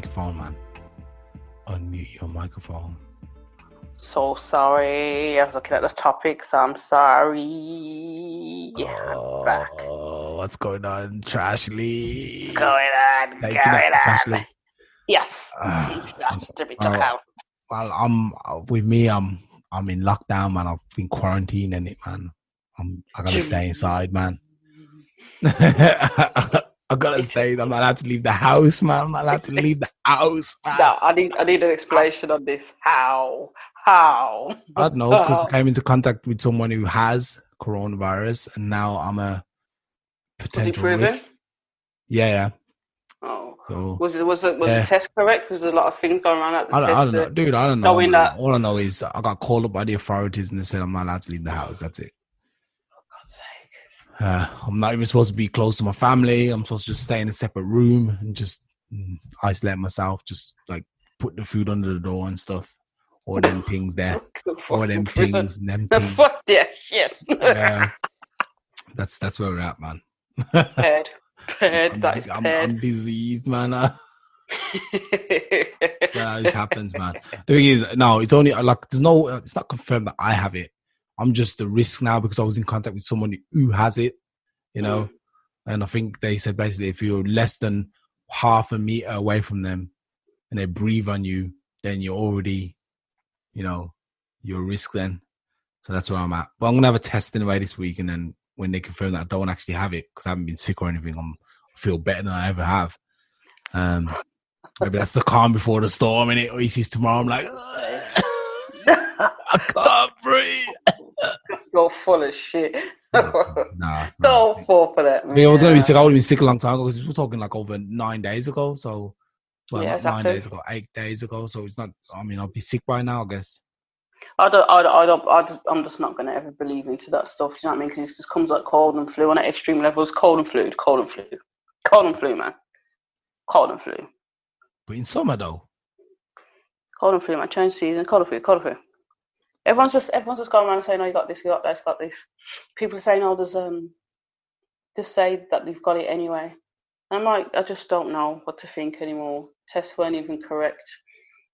microphone, man. Unmute your microphone. So sorry. I was looking at the topic, so I'm sorry. I'm back. Oh, what's going on, Trashley? What's going on? Trashley. Yes. Well, I'm in lockdown, man. I've been quarantining it, man. I gotta stay inside, man. I gotta stay. I'm not allowed to leave the house, man. I'm not allowed to leave the house, man. No, I need an explanation on this. How? I don't know, because I came into contact with someone who has coronavirus, and now I'm a potential risk. Yeah. Oh, so was the test correct? Was there a lot of things going on at the test? I don't know, dude. I don't know. All I know is I got called up by the authorities and they said I'm not allowed to leave the house. That's it. For God's sake. I'm not even supposed to be close to my family. I'm supposed to just stay in a separate room and just isolate myself. Just like put the food under the door and stuff. All them things there. All them things and them things. Fuck that shit. Yeah. That's where we're at, man. Paired. I'm diseased, man. This happens, man. The thing is, no, it's only like it's not confirmed that I have it. I'm just the risk now because I was in contact with someone who has it, you know. And I think they said basically if you're less than half a meter away from them and they breathe on you, then you're already, you're a risk then. So that's where I'm at. But I'm gonna have a test anyway this week, and then when they confirm that I don't actually have it because I haven't been sick or anything, I feel better than I ever have. Maybe that's the calm before the storm, innit? Or he sees tomorrow, I'm like, I can't breathe. You're full of shit. Nah. Don't fall for that, man. I was going to be sick. I would have been sick a long time ago because we're talking like over 9 days ago. So, yeah, not 9 days ago, 8 days ago. So it's not, I'll be sick by now, I guess. I'm just not going to ever believe into that stuff. You know what I mean? Because it just comes like cold and flu on at extreme levels. Cold and flu, man. Cold and flu. But in summer though. Cold and flu, man. Change season. Cold and flu. Everyone's just going around saying, "Oh, you got this, got this." People are saying, "Oh, there's just say that they've got it anyway." And I'm like, I just don't know what to think anymore. Tests weren't even correct.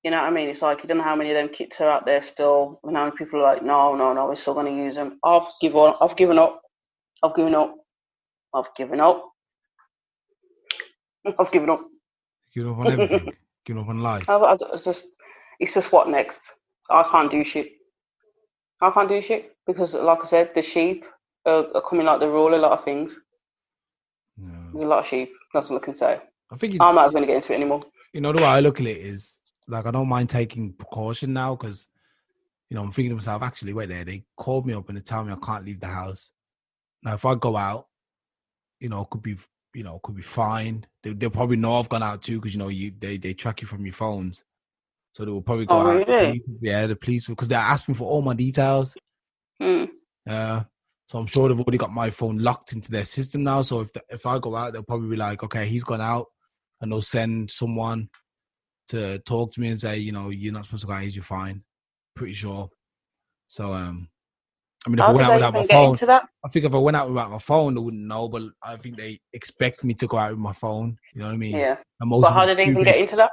You know what I mean? It's like you don't know how many of them kits are out there still. And how many people are like, no, we're still going to use them. I've given up. I've given up on everything. Giving up on life. It's just what next? I can't do shit because, like I said, the sheep are coming like the rule. A lot of things. Yeah. There's a lot of sheep. That's all I can say. I'm not going to get into it anymore. The way I look at it is, like, I don't mind taking precaution now because, I'm thinking to myself, actually, wait there. They called me up and they tell me I can't leave the house. Now, if I go out, it could be fined. They'll probably know I've gone out too because, they track you from your phones. So they will probably go out. Really? The police, because they're asking for all my details. So I'm sure they've already got my phone locked into their system now. So if I go out, they'll probably be like, okay, he's gone out, and they'll send someone to talk to me and say, you're not supposed to go out, you're fine. Pretty sure. So, if I went out without my phone, I think if I went out without my phone, they wouldn't know, but I think they expect me to go out with my phone. You know what I mean? Yeah. But how did they even get into that?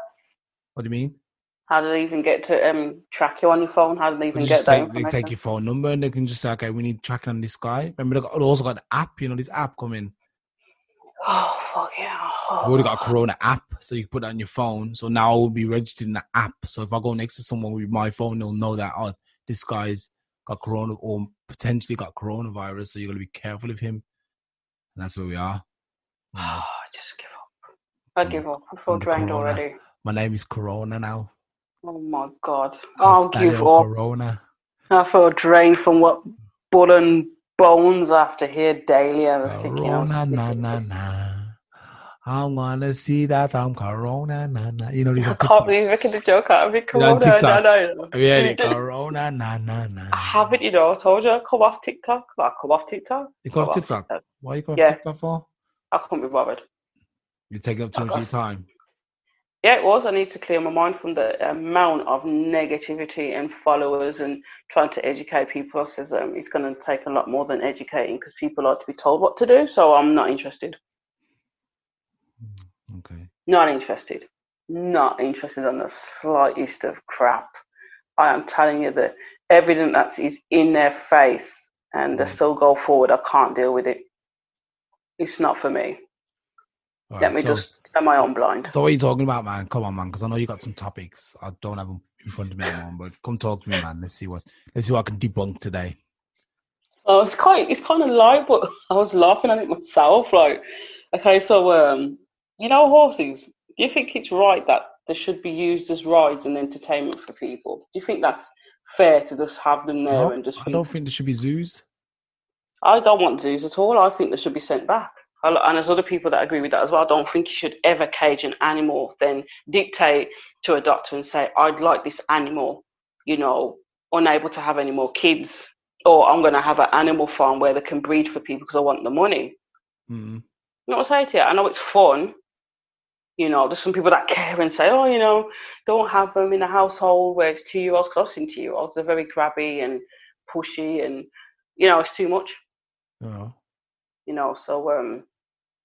What do you mean? How do they even get to track you on your phone? How do they even get that information? They take your phone number and they can just say, okay, we need tracking on this guy. Remember, they also got the app, this app coming. Oh, fuck yeah. I've already got a Corona app, so you can put that on your phone. So now I will be registered in the app. So if I go next to someone with my phone, they'll know that, this guy's got corona or potentially got coronavirus. So you're going to be careful of him. And that's where we are. I just give up. I give up. I feel drained already. My name is Corona now. Oh my God. I'll give up. Corona. I feel drained from what blood and bones I have to hear daily. I was thinking, I'm gonna see that I'm Corona. I can't believe making the joke out of it. Corona. Corona. I haven't, I told you I come off TikTok. You come off TikTok? Why you come off TikTok for? I couldn't be bothered. You're taking up too much of your time. Yeah, it was. I need to clear my mind from the amount of negativity and followers and trying to educate people. Says it's going to take a lot more than educating because people like to be told what to do. So I'm not interested. Okay. Not interested. not interested in the slightest of crap. I am telling you the evidence that is in their face and they still go forward. I can't deal with it. It's not for me. All Let right, me just am my own blind. So what are you talking about, man? Come on, man, because I know you got some topics. I don't have them in front of me anymore, but come talk to me, man. Let's see what I can debunk today. Oh, it's kind of light, but I was laughing at it myself. Like, okay, so you know, horses. Do you think it's right that they should be used as rides and entertainment for people? Do you think that's fair to just have them there No, and just I don't think there should be zoos. I don't want zoos at all. I think they should be sent back. And there's other people that agree with that as well. I don't think you should ever cage an animal, then dictate to a doctor and say, I'd like this animal, you know, unable to have any more kids, or I'm going to have an animal farm where they can breed for people because I want the money. Mm-hmm. You know what I'm saying to you? I know it's fun. You know, there's some people that care and say, oh, you know, don't have them in a household where it's 2-year-olds. Because I've seen 2-year-olds, they're very grabby and pushy and, you know, it's too much. Oh. You know, so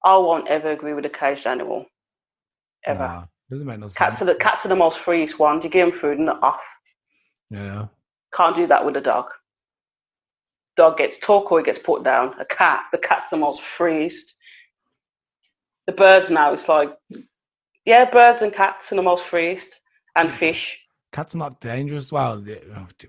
I won't ever agree with a caged animal. Ever. Nah, doesn't make no Cats sense. are the most freest ones. You give them food and they're off. Yeah. Can't do that with a dog. Dog gets took or it gets put down. The cat's the most freest. The birds now, it's like, yeah, birds and cats are the most freest. And fish. Cat's not dangerous. Well,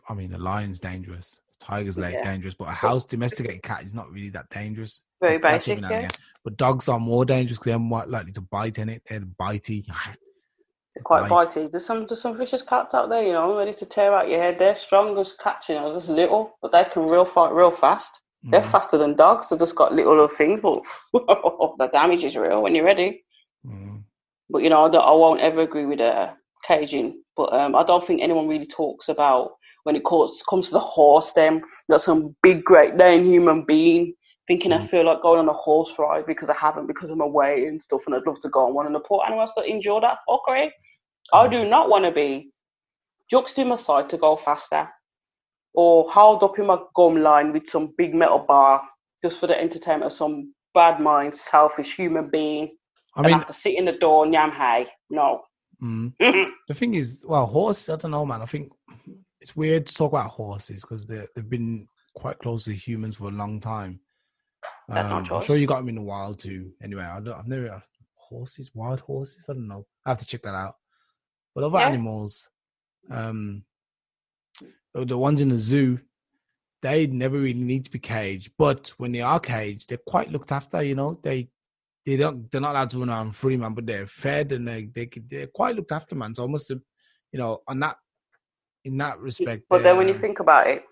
I mean, a lion's dangerous. A tiger's dangerous, but a domesticated cat is not really that dangerous. Very basic, yeah. But dogs are more dangerous because they're more likely to bite in it. They're bitey. They're quite bitey. There's some vicious cats out there, you know, ready to tear out your head. They're strong as cats, you know, just little, but they can fight real fast. They're faster than dogs. They've just got little things, but the damage is real when you're ready. But, you know, I won't ever agree with caging. But I don't think anyone really talks about when it comes to the horse, then that's some big, great Dane human being thinking I feel like going on a horse ride because I haven't, because I'm away and stuff, and I'd love to go on one. And the poor animals that enjoy that fuckery. I do not want to be juxed in my side to go faster or held up in my gum line with some big metal bar just for the entertainment of some bad mind, selfish human being. I have to sit in the door and yam hay. No. The thing is, well, horses, I don't know, man. I think it's weird to talk about horses because they've been quite close to humans for a long time. I'm sure you got them in the wild too. Anyway, I've never had horses, wild horses. I don't know. I have to check that out. But other animals, the ones in the zoo, they never really need to be caged. But when they are caged, they're quite looked after. You know, they're not allowed to run around free, man. But they're fed and they're quite looked after, man. So I must have, you know, in that respect. But then when you think about it,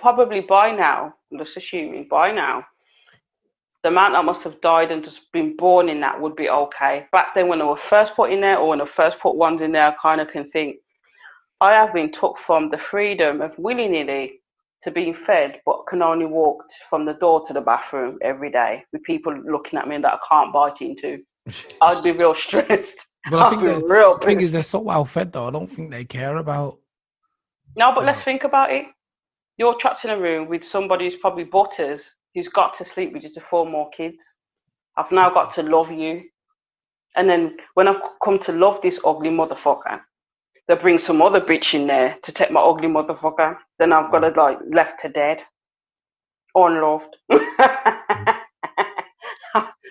probably by now, I'm just assuming by now, the amount that must have died and just been born in that would be okay. Back then when they were first put in there, or when they first put ones in there, I kind of can think, I have been took from the freedom of willy-nilly to being fed, but can only walk from the door to the bathroom every day with people looking at me that I can't bite into. I'd be real stressed. But I think the thing is, they're so well fed, though. I don't think they care about. No, but let's think about it. You're trapped in a room with somebody who's probably butters, who's got to sleep with you to 4 more kids. I've now got to love you. And then when I've come to love this ugly motherfucker, they bring some other bitch in there to take my ugly motherfucker. Then I've got to left to dead. Unloved.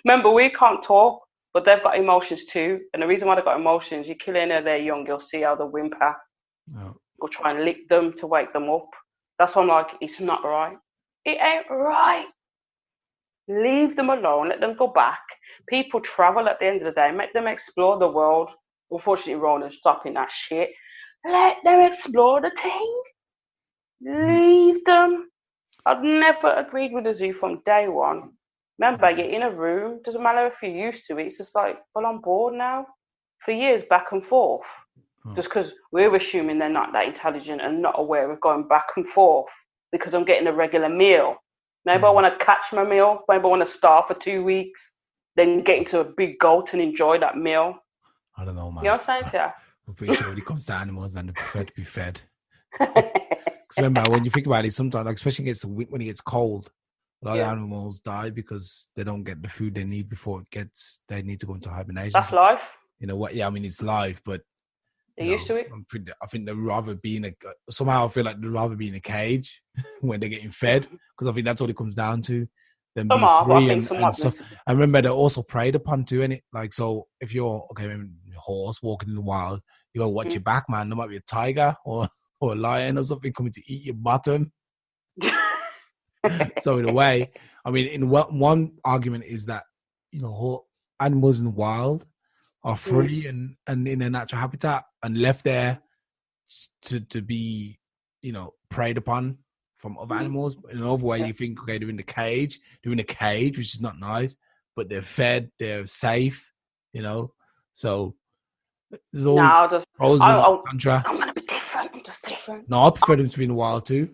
Remember, we can't talk, but they've got emotions too. And the reason why they've got emotions, you kill any of their young, you'll see how they whimper. Or try and lick them to wake them up. That's why I'm like, it's not right. It ain't right. Leave them alone. Let them go back. People travel at the end of the day. Make them explore the world. Unfortunately, Rona's stopping that shit. Let them explore the thing. Leave them. I've never agreed with the zoo from day one. Remember, you're in a room. Doesn't matter if you're used to it. It's just like, well, I'm bored now. For years, back and forth. Just because we're assuming they're not that intelligent and not aware of going back and forth because I'm getting a regular meal. Maybe I want to catch my meal. Maybe I want to starve for 2 weeks, then get into a big gulp and enjoy that meal. I don't know, man. You know what I'm saying to you? I'm pretty sure when it comes to animals, man, they prefer to be fed. Remember, when you think about it, sometimes, like, especially when it gets cold, a lot of animals die because they don't get the food they need before they need to go into hibernation. That's life. You know what? Yeah, I mean it's live, but They're used to it. I think they'd rather be in a. Somehow I feel like they'd rather be in a cage when they're getting fed, because I think that's what it comes down to. Them Some being are, but I free think some and stuff. might be. I remember they're also preyed upon too, innit? Like, so if you're a horse walking in the wild, you gotta watch your back, man. There might be a tiger or a lion or something coming to eat your bottom. So in a way, I mean, in one argument is that animals in the wild are free and in their natural habitat and left there to be preyed upon from other animals. But in another way, you think, okay, they're in a cage, which is not nice, but they're fed, they're safe, so there's all pros and contra. I'm gonna be different. I'm just different. No, I prefer them to be in the wild too.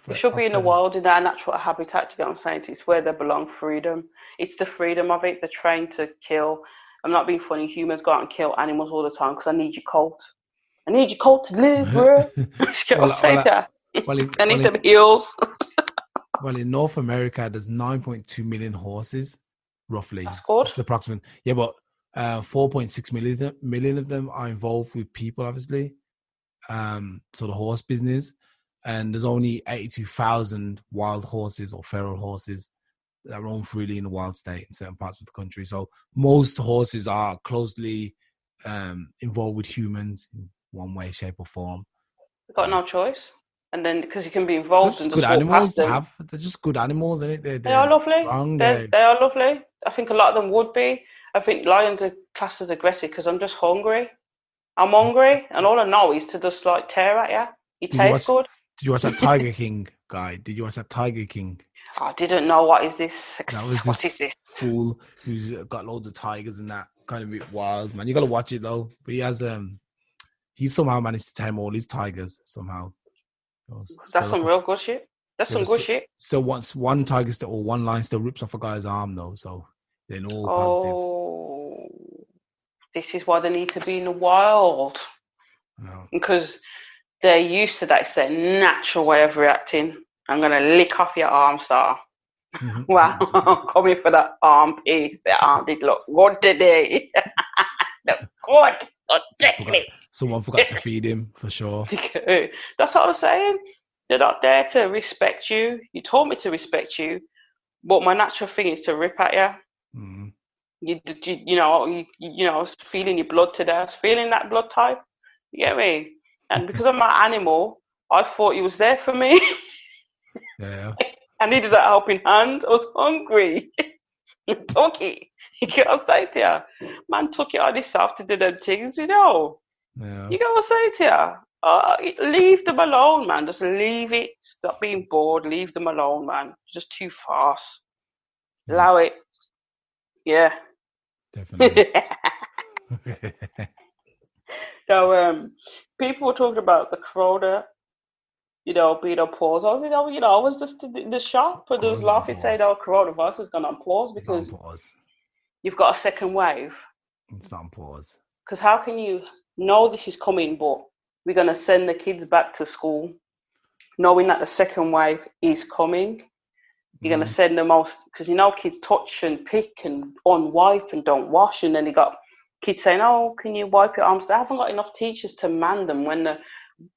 They should be in the wild, in their natural habitat. You get what I'm saying? It's where they belong. Freedom. It's the freedom of it. They're trained to kill. I'm not being funny. Humans go out and kill animals all the time because I need your coat. I need your coat to live, bro. You get what I'm saying to you? I need them heels. Well, in North America, there's 9.2 million horses, roughly. That's good. It's approximate. Yeah, but 4.6 million of them are involved with people, obviously. So the horse business. And there's only 82,000 wild horses or feral horses that roam freely in the wild state in certain parts of the country. So most horses are closely involved with humans in one way, shape, or form. They've got no choice. And then because you can be involved and just just good walk past animals to them. have. They're just good animals, isn't it? They are lovely. They are lovely. I think a lot of them would be. I think lions are classed as aggressive because I'm just hungry. I'm hungry, and all I know is to just like tear at you. You taste good. Did you watch that Tiger King guy? Did you watch that Tiger King? I didn't know. What is this? That was this fool who's got loads of tigers and that, kind of a bit wild, man. You got to watch it though. But he has he's somehow managed to tame all his tigers somehow. That's some real good shit. That's some good shit. So once one tiger or one lion still rips off a guy's arm though, so they're all positive. Oh, this is why they need to be in the wild. No. Because they're used to that. It's their natural way of reacting. I'm going to lick off your arm, star. Wow, I'm coming for that arm piece. The arm did look good today. Look good. Someone forgot to feed him, for sure. That's what I'm saying. They're not there to respect you. You told me to respect you, but my natural thing is to rip at you. Mm. You know, feeling your blood today. I was feeling that blood type. You get me? And because I'm an animal, I thought he was there for me. Yeah. I needed that helping hand. I was hungry. Took it. You get what I'm saying to you? Man took it on himself to do them things, you know. Yeah. You get what I'm saying to you? Leave them alone, man. Just leave it. Stop being bored. Leave them alone, man. Just too fast. Allow it. Yeah. Definitely. So, people were talking about the corona, being on pause. I was just in the shop and there was laughing saying, coronavirus has gone on pause because you've got a second wave. It's not on pause. Because how can you know this is coming, but we're going to send the kids back to school knowing that the second wave is coming? You're going to send them off because kids touch and pick and unwipe and don't wash, and then you got kids saying, "Oh, can you wipe your arms?" They haven't got enough teachers to man them when they're,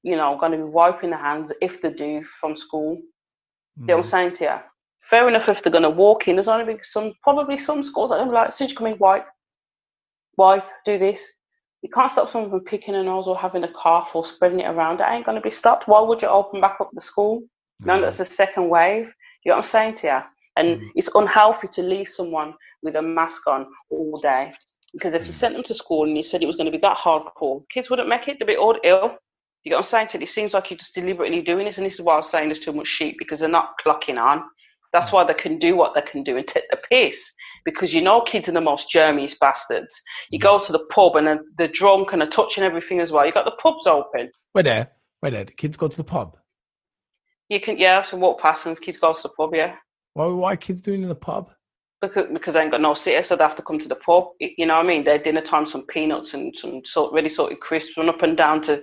going to be wiping their hands if they do from school. You know what I'm saying to you? Fair enough if they're going to walk in. There's only probably some schools that are like, as soon as you come in, wipe, do this. You can't stop someone from picking a nose or having a cough or spreading it around. That ain't going to be stopped. Why would you open back up the school? Now that's a second wave. You know what I'm saying to you? And it's unhealthy to leave someone with a mask on all day. Because if you sent them to school and you said it was going to be that hardcore, kids wouldn't make it. They'd be all ill. You know what I'm saying to you? It seems like you're just deliberately doing this. And this is why I was saying there's too much sheep, because they're not clocking on. That's why they can do what they can do and take the piss. Because kids are the most germiest bastards. You go to the pub and they're drunk and they're touching everything as well. You got the pubs open. Wait there. The kids go to the pub? You can, so walk past and kids go to the pub, yeah. Why are kids doing in the pub? Because they ain't got no sitter, so they have to come to the pub. You know what I mean? Their dinner time, some peanuts and some ready salted crisps, run up and down to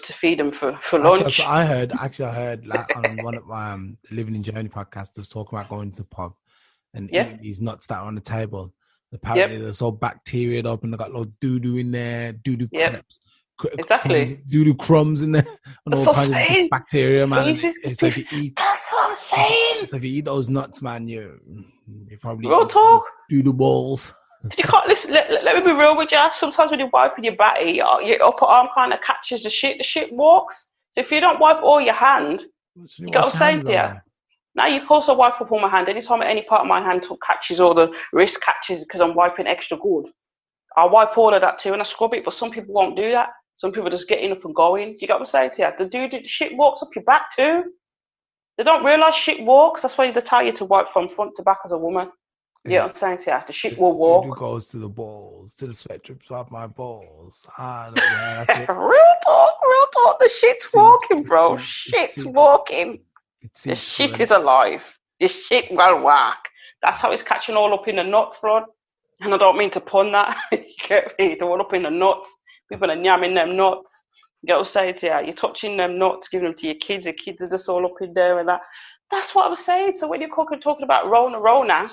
feed them for lunch. I heard on one of my Living in Germany podcast, was talking about going to the pub and eating these nuts that are on the table. Apparently, they're so bacteriaed up and they got a lot of doo-doo in there, doo-doo Yep. crumbs, Exactly. doo-doo crumbs in there, and That's all what I'm kinds of just saying. bacteria, man. And Feces. so if you eat, That's what I'm saying. so if you eat those nuts, man, you probably Real eat some talk. doo-doo balls. You can't listen. Let me be real with you. Sometimes when you're wiping your body, your upper arm kind of catches the shit. The shit walks. So if you don't wipe all your hand, You you get what wash I'm your saying hands to though, you. then. Now you can also wipe up all my hand. Anytime any part of my hand catches or the wrist catches because I'm wiping extra good, I wipe all of that too and I scrub it. But some people won't do that. Some people just getting up and going. You get what I'm saying to you? The shit walks up your back too. They don't realise shit walks. That's why they tell you to wipe from front to back as a woman. You know what I'm saying to you? The shit will Doo-doo walk. goes to the balls, to the sweat drips off my balls. Yeah, that's it. Real talk. The shit's walking, It bro. seeps, it Shit's seeps, walking. it The seeps through, shit innit? is alive. The shit will work. That's how it's catching all up in the nuts, bro. And I don't mean to pun that. You get me? They're all up in the nuts. People are yamming them nuts. You get what I'm saying to you? You're touching them nuts, giving them to your kids. The kids are just all up in there and that. That's what I was saying. So when you're talking about Rona,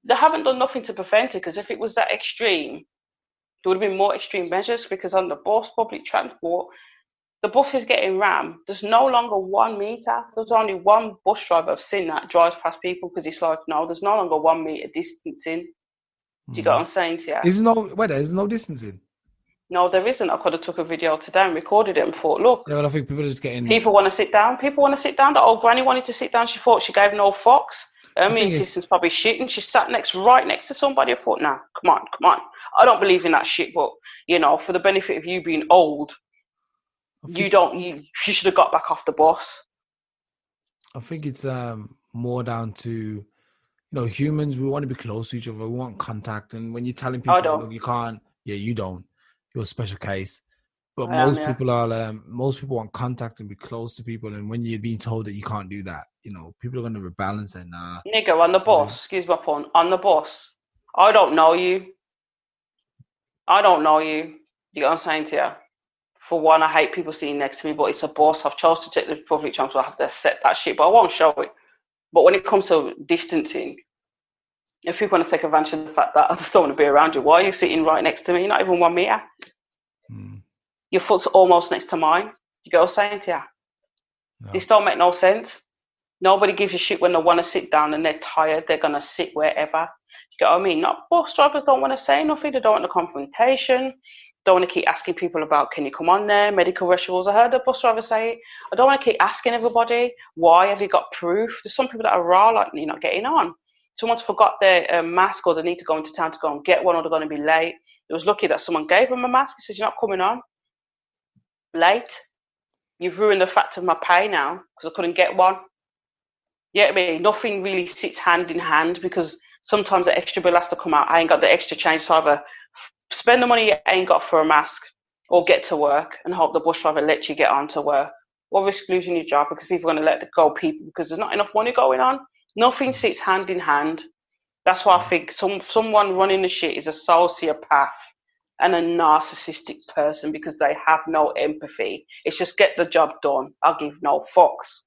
they haven't done nothing to prevent it, because if it was that extreme, there would have been more extreme measures, because on the bus, public transport, the bus is getting rammed. There's no longer 1 meter. There's only one bus driver I've seen that drives past people, because it's like, no, there's no longer 1 meter distancing. Do you get what I'm saying to you? There's no distancing. No, there isn't. I could have took a video today and recorded it and thought, look, Yeah, but I think people are just getting. people want to sit down. People want to sit down. The old granny wanted to sit down. She thought she gave no fucks. Her The immune thing is, system's probably shitting. She sat right next to somebody. I thought, nah, come on. I don't believe in that shit, but, for the benefit of you being old, you should have got back off the bus. I think it's more down to humans. We want to be close to each other. We want contact, and when you're telling people, look, you can't. Yeah, you don't. You're a special case. But most people want contact and be close to people. And when you're being told that you can't do that, people are going to rebel and say, nah. Nigga, on the bus, excuse my pun, on the bus, I don't know you. You know what I'm saying to you? For one, I hate people sitting next to me, but it's a bus. I've chosen to take the public transport. I have to accept that shit, but I won't show it. But when it comes to distancing, if people want to take advantage of the fact that I just don't want to be around you, why are you sitting right next to me? You're not even 1 meter. Your foot's almost next to mine. You get what I'm saying to you? No. This don't make no sense. Nobody gives a shit when they want to sit down and they're tired. They're going to sit wherever. You get what I mean? Not bus drivers don't want to say nothing. They don't want the confrontation. Don't want to keep asking people about, can you come on there? Medical rituals. I heard the bus driver say it. I don't want to keep asking everybody, why have you got proof? There's some people that are raw, like you're not getting on. Someone's forgot their mask, or they need to go into town to go and get one, or they're going to be late. It was lucky that someone gave them a mask. He says, you're not coming on. Late. You've ruined the fact of my pay now because I couldn't get one. Yeah, I mean, nothing really sits hand in hand, because sometimes the extra bill has to come out. I ain't got the extra change, so either spend the money you ain't got for a mask or get to work and hope the bus driver lets you get on to work, or risk losing your job because people are going to let go people because there's not enough money going on. Nothing sits hand in hand. That's why I think someone running the shit is a sociopath and a narcissistic person, because they have no empathy. It's just get the job done. I'll give no fucks.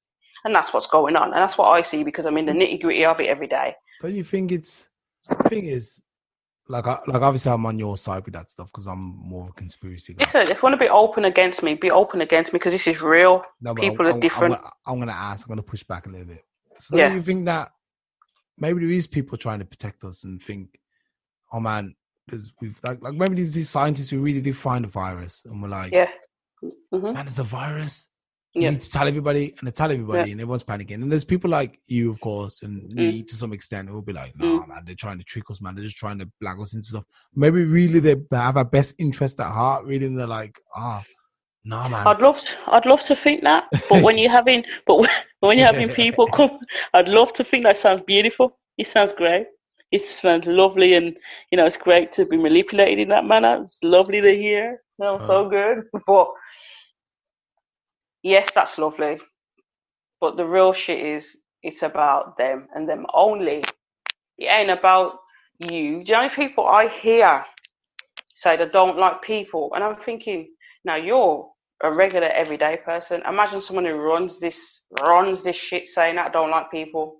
And that's what's going on. And that's what I see, because I'm in the nitty gritty of it every day. Don't you think the thing is, like obviously I'm on your side with that stuff because I'm more of a conspiracy guy. Listen, if you want to be open against me, because this is real. No, people are different. I'm going to push back a little bit. So don't you think that maybe there is people trying to protect us and think, oh man, we've like maybe these scientists who really did find a virus and we're like, man, there's a virus. You need to tell everybody, and and everyone's panicking. And there's people like you, of course, and me to some extent, who will be like, nah, man, they're trying to trick us, man. They're just trying to blag us into stuff. Maybe really they have our best interest at heart, really, and they're like, nah, man. I'd love to think that, but when you're having people come, I'd love to think that sounds beautiful. It sounds great. It sounds lovely, and it's great to be manipulated in that manner. It's lovely to hear. So good. But yes, that's lovely. But the real shit is, it's about them and them only. It ain't about you. The only people I hear say they don't like people, and I'm thinking, now you're a regular everyday person. Imagine someone who runs this shit saying that I don't like people.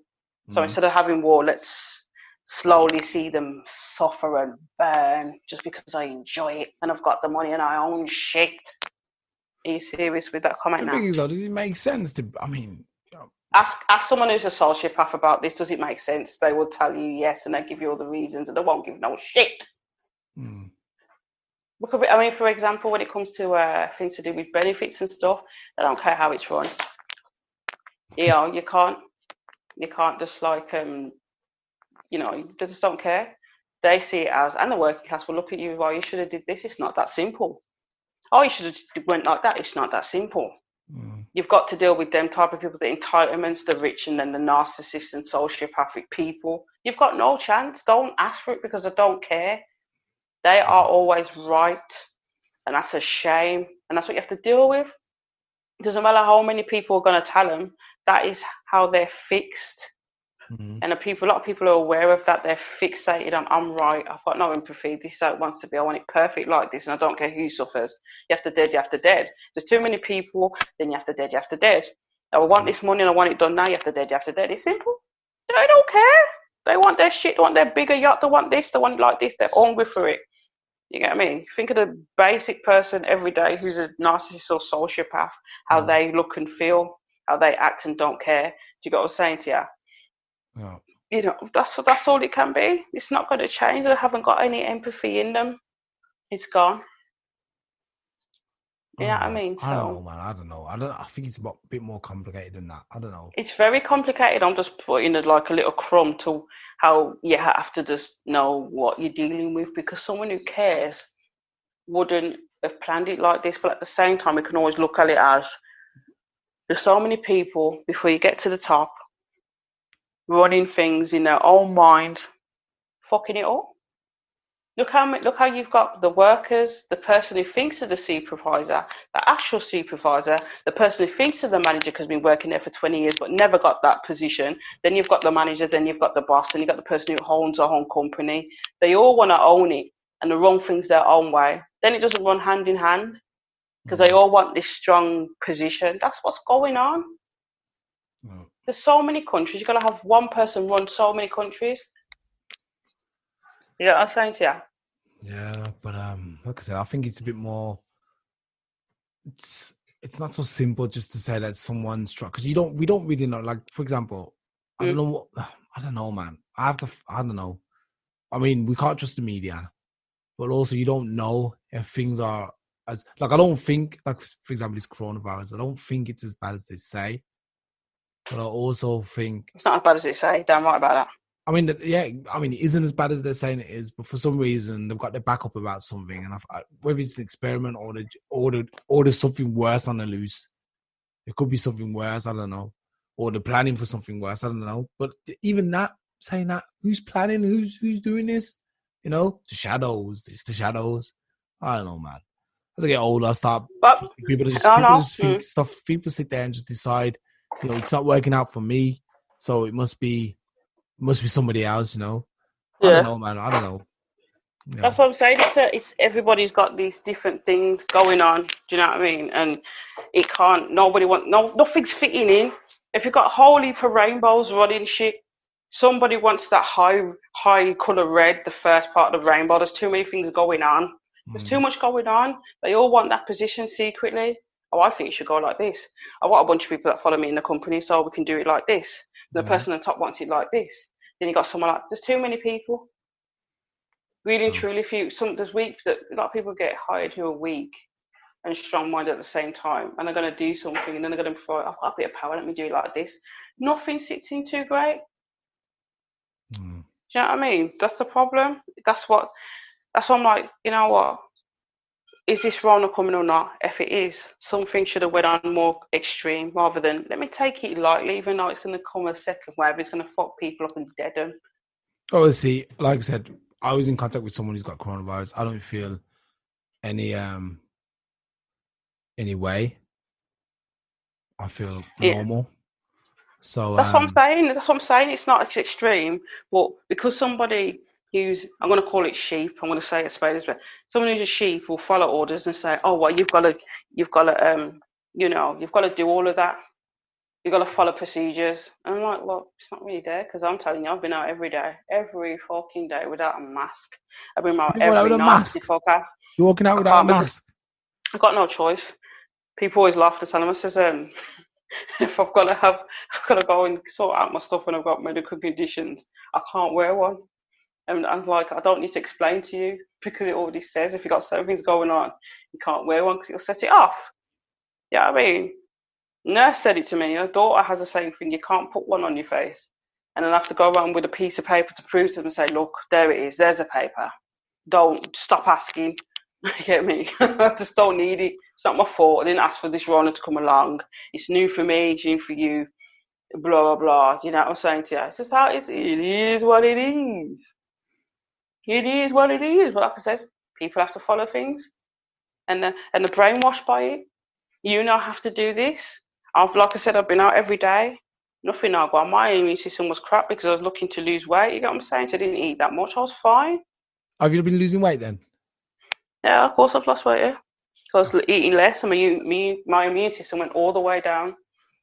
So instead of having war, let's slowly see them suffer and burn just because I enjoy it and I've got the money and I own shit. Are you serious with that comment The now? thing is, though, does it make sense to? I mean, Ask someone who's a sociopath about this. Does it make sense? They will tell you yes, and they give you all the reasons, and they won't give no shit. I mean, for example, when it comes to things to do with benefits and stuff, they don't care how it's run. You know, you can't just like you know, they just don't care. They see it as, and the working class will look at you, well, you should have did this. It's not that simple. Oh, you should have just went like that. It's not that simple. You've got to deal with them type of people, the entitlements, the rich, and then the narcissists and sociopathic people. You've got no chance. Don't ask for it because they don't care. They are always right, and that's a shame. And that's what you have to deal with. It doesn't matter how many people are going to tell them. That is how they're fixed. And a lot of people are aware of that. They're fixated on, I'm right, I've got no empathy, this is how it wants to be, I want it perfect like this, and I don't care who suffers. You have to dead, you have to dead. There's too many people, then you have to dead, you have to dead. I want this money and I want it done now, you have to dead, you have to dead. It's simple. They don't care. They want their shit, they want their bigger yacht, they want this, they want it like this, they're hungry for it. You get what I mean? Think of the basic person every day who's a narcissist or sociopath, how they look and feel, how they act and don't care. Do you get what I'm saying to you? Yeah. You know, that's all it can be. It's not going to change. They haven't got any empathy in them. It's gone. You know what I mean? I don't know, man. I don't know. I think it's a bit more complicated than that. I don't know. It's very complicated. I'm just putting like a little crumb to how you have to just know what you're dealing with, because someone who cares wouldn't have planned it like this. But at the same time, we can always look at it as there's so many people before you get to the top running things in their own mind, fucking it up. Look how you've got the workers, the person who thinks of the supervisor, the actual supervisor, the person who thinks of the manager because been working there for 20 years but never got that position. Then you've got the manager, then you've got the boss, then you've got the person who owns a whole company. They all want to own it and they run things their own way. Then it doesn't run hand in hand because they all want this strong position. That's what's going on. There's so many countries. You've got to have one person run so many countries. Yeah, I'm saying to you. Yeah, but like I said, I think it's a bit more. It's not so simple just to say that someone's struck, because we don't really know. Like, for example, I don't know, man. I don't know. I mean, we can't trust the media, but also you don't know if things are as like. I don't think, like, for example, this coronavirus. I don't think it's as bad as they say. But I also think it's not as bad as they say. Damn right about that. I mean, it isn't as bad as they're saying it is, but for some reason they've got their back up about something, and whether it's an experiment or there's something worse on the loose. It could be something worse, I don't know, or they're planning for something worse, I don't know. But even that, saying that, who's planning? Who's doing this? You know, the shadows. It's the shadows. I don't know, man. As I get older, I start people just think stuff. People sit there and just decide, you know, it's not working out for me, so it must be somebody else, you know. I don't know, man. I don't know. Yeah. That's what I'm saying. It's everybody's got these different things going on. Do you know what I mean? And it can't. Nothing's fitting in. If you've got a whole heap of rainbows running shit, somebody wants that high color red, the first part of the rainbow. There's too many things going on. There's too much going on. They all want that position secretly. Oh, I think it should go like this. I want a bunch of people that follow me in the company so we can do it like this. The person on top wants it like this. Then you got someone like, there's too many people. Really and truly, there's weeks that a lot of people get hired who are weak and strong-minded at the same time, and they're going to do something, and then they're going to throw, I've got a bit of power, let me do it like this. Nothing sits in too great. Do you know what I mean? That's the problem. That's what I'm like, you know what? Is this Rona coming or not? If it is, something should have went on more extreme rather than let me take it lightly, even though it's going to come a second wave. It's going to fuck people up and dead them. Obviously, like I said, I was in contact with someone who's got coronavirus. I don't feel any way. I feel normal. So that's what I'm saying. That's what I'm saying. It's not extreme, but because somebody who's, I'm going to call it sheep. I'm going to say it spade, but someone who's a sheep will follow orders and say, "Oh, well, you've got to do all of that." you got to follow procedures. And I'm like, well, it's not really there because I'm telling you, I've been out every fucking day without a mask. I've been out You going out every with a night. mask? You're walking out I without a can't because mask? I've got no choice. People always laugh and tell them, I says, if I've got to go and sort out my stuff when I've got medical conditions, I can't wear one. And I'm like, I don't need to explain to you because it already says if you've got certain things going on, you can't wear one because it'll set it off. Yeah, I mean, nurse said it to me. Her daughter has the same thing. You can't put one on your face. And then I have to go around with a piece of paper to prove to them and say, look, there it is. There's a paper. Don't stop asking. You get me? I just don't need it. It's not my fault. I didn't ask for this runner to come along. It's new for me. It's new for you. Blah, blah, blah. You know what I'm saying to you? It's just how it is what it is. It is what it is. But like I said, people have to follow things. And they're brainwashed by it. You now have to do this. Like I said, I've been out every day. Nothing I got. My immune system was crap because I was looking to lose weight. You get what I'm saying? So I didn't eat that much. I was fine. Have you been losing weight then? Yeah, of course I've lost weight, yeah. So I was eating less and my immune system went all the way down.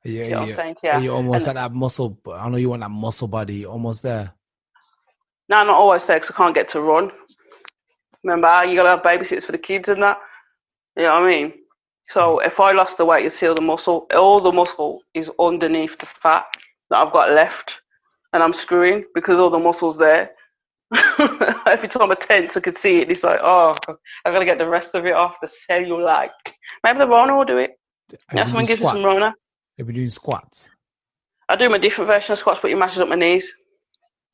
Yeah, You know what I'm saying to you? you're almost at that muscle. I know you want that muscle body. Almost there. No, I'm not always there because I can't get to run. Remember, you got to have babysitters for the kids and that. You know what I mean? So if I lost the weight, you see all the muscle is underneath the fat that I've got left. And I'm screwing because all the muscle's there. Every time I tense, I can see it. It's like, oh, I got to get the rest of it off the cellulite. Maybe the Rona will do it. Yeah, someone gives me some Rona. Have you been doing squats? I do my different version of squats, but it matches up my knees.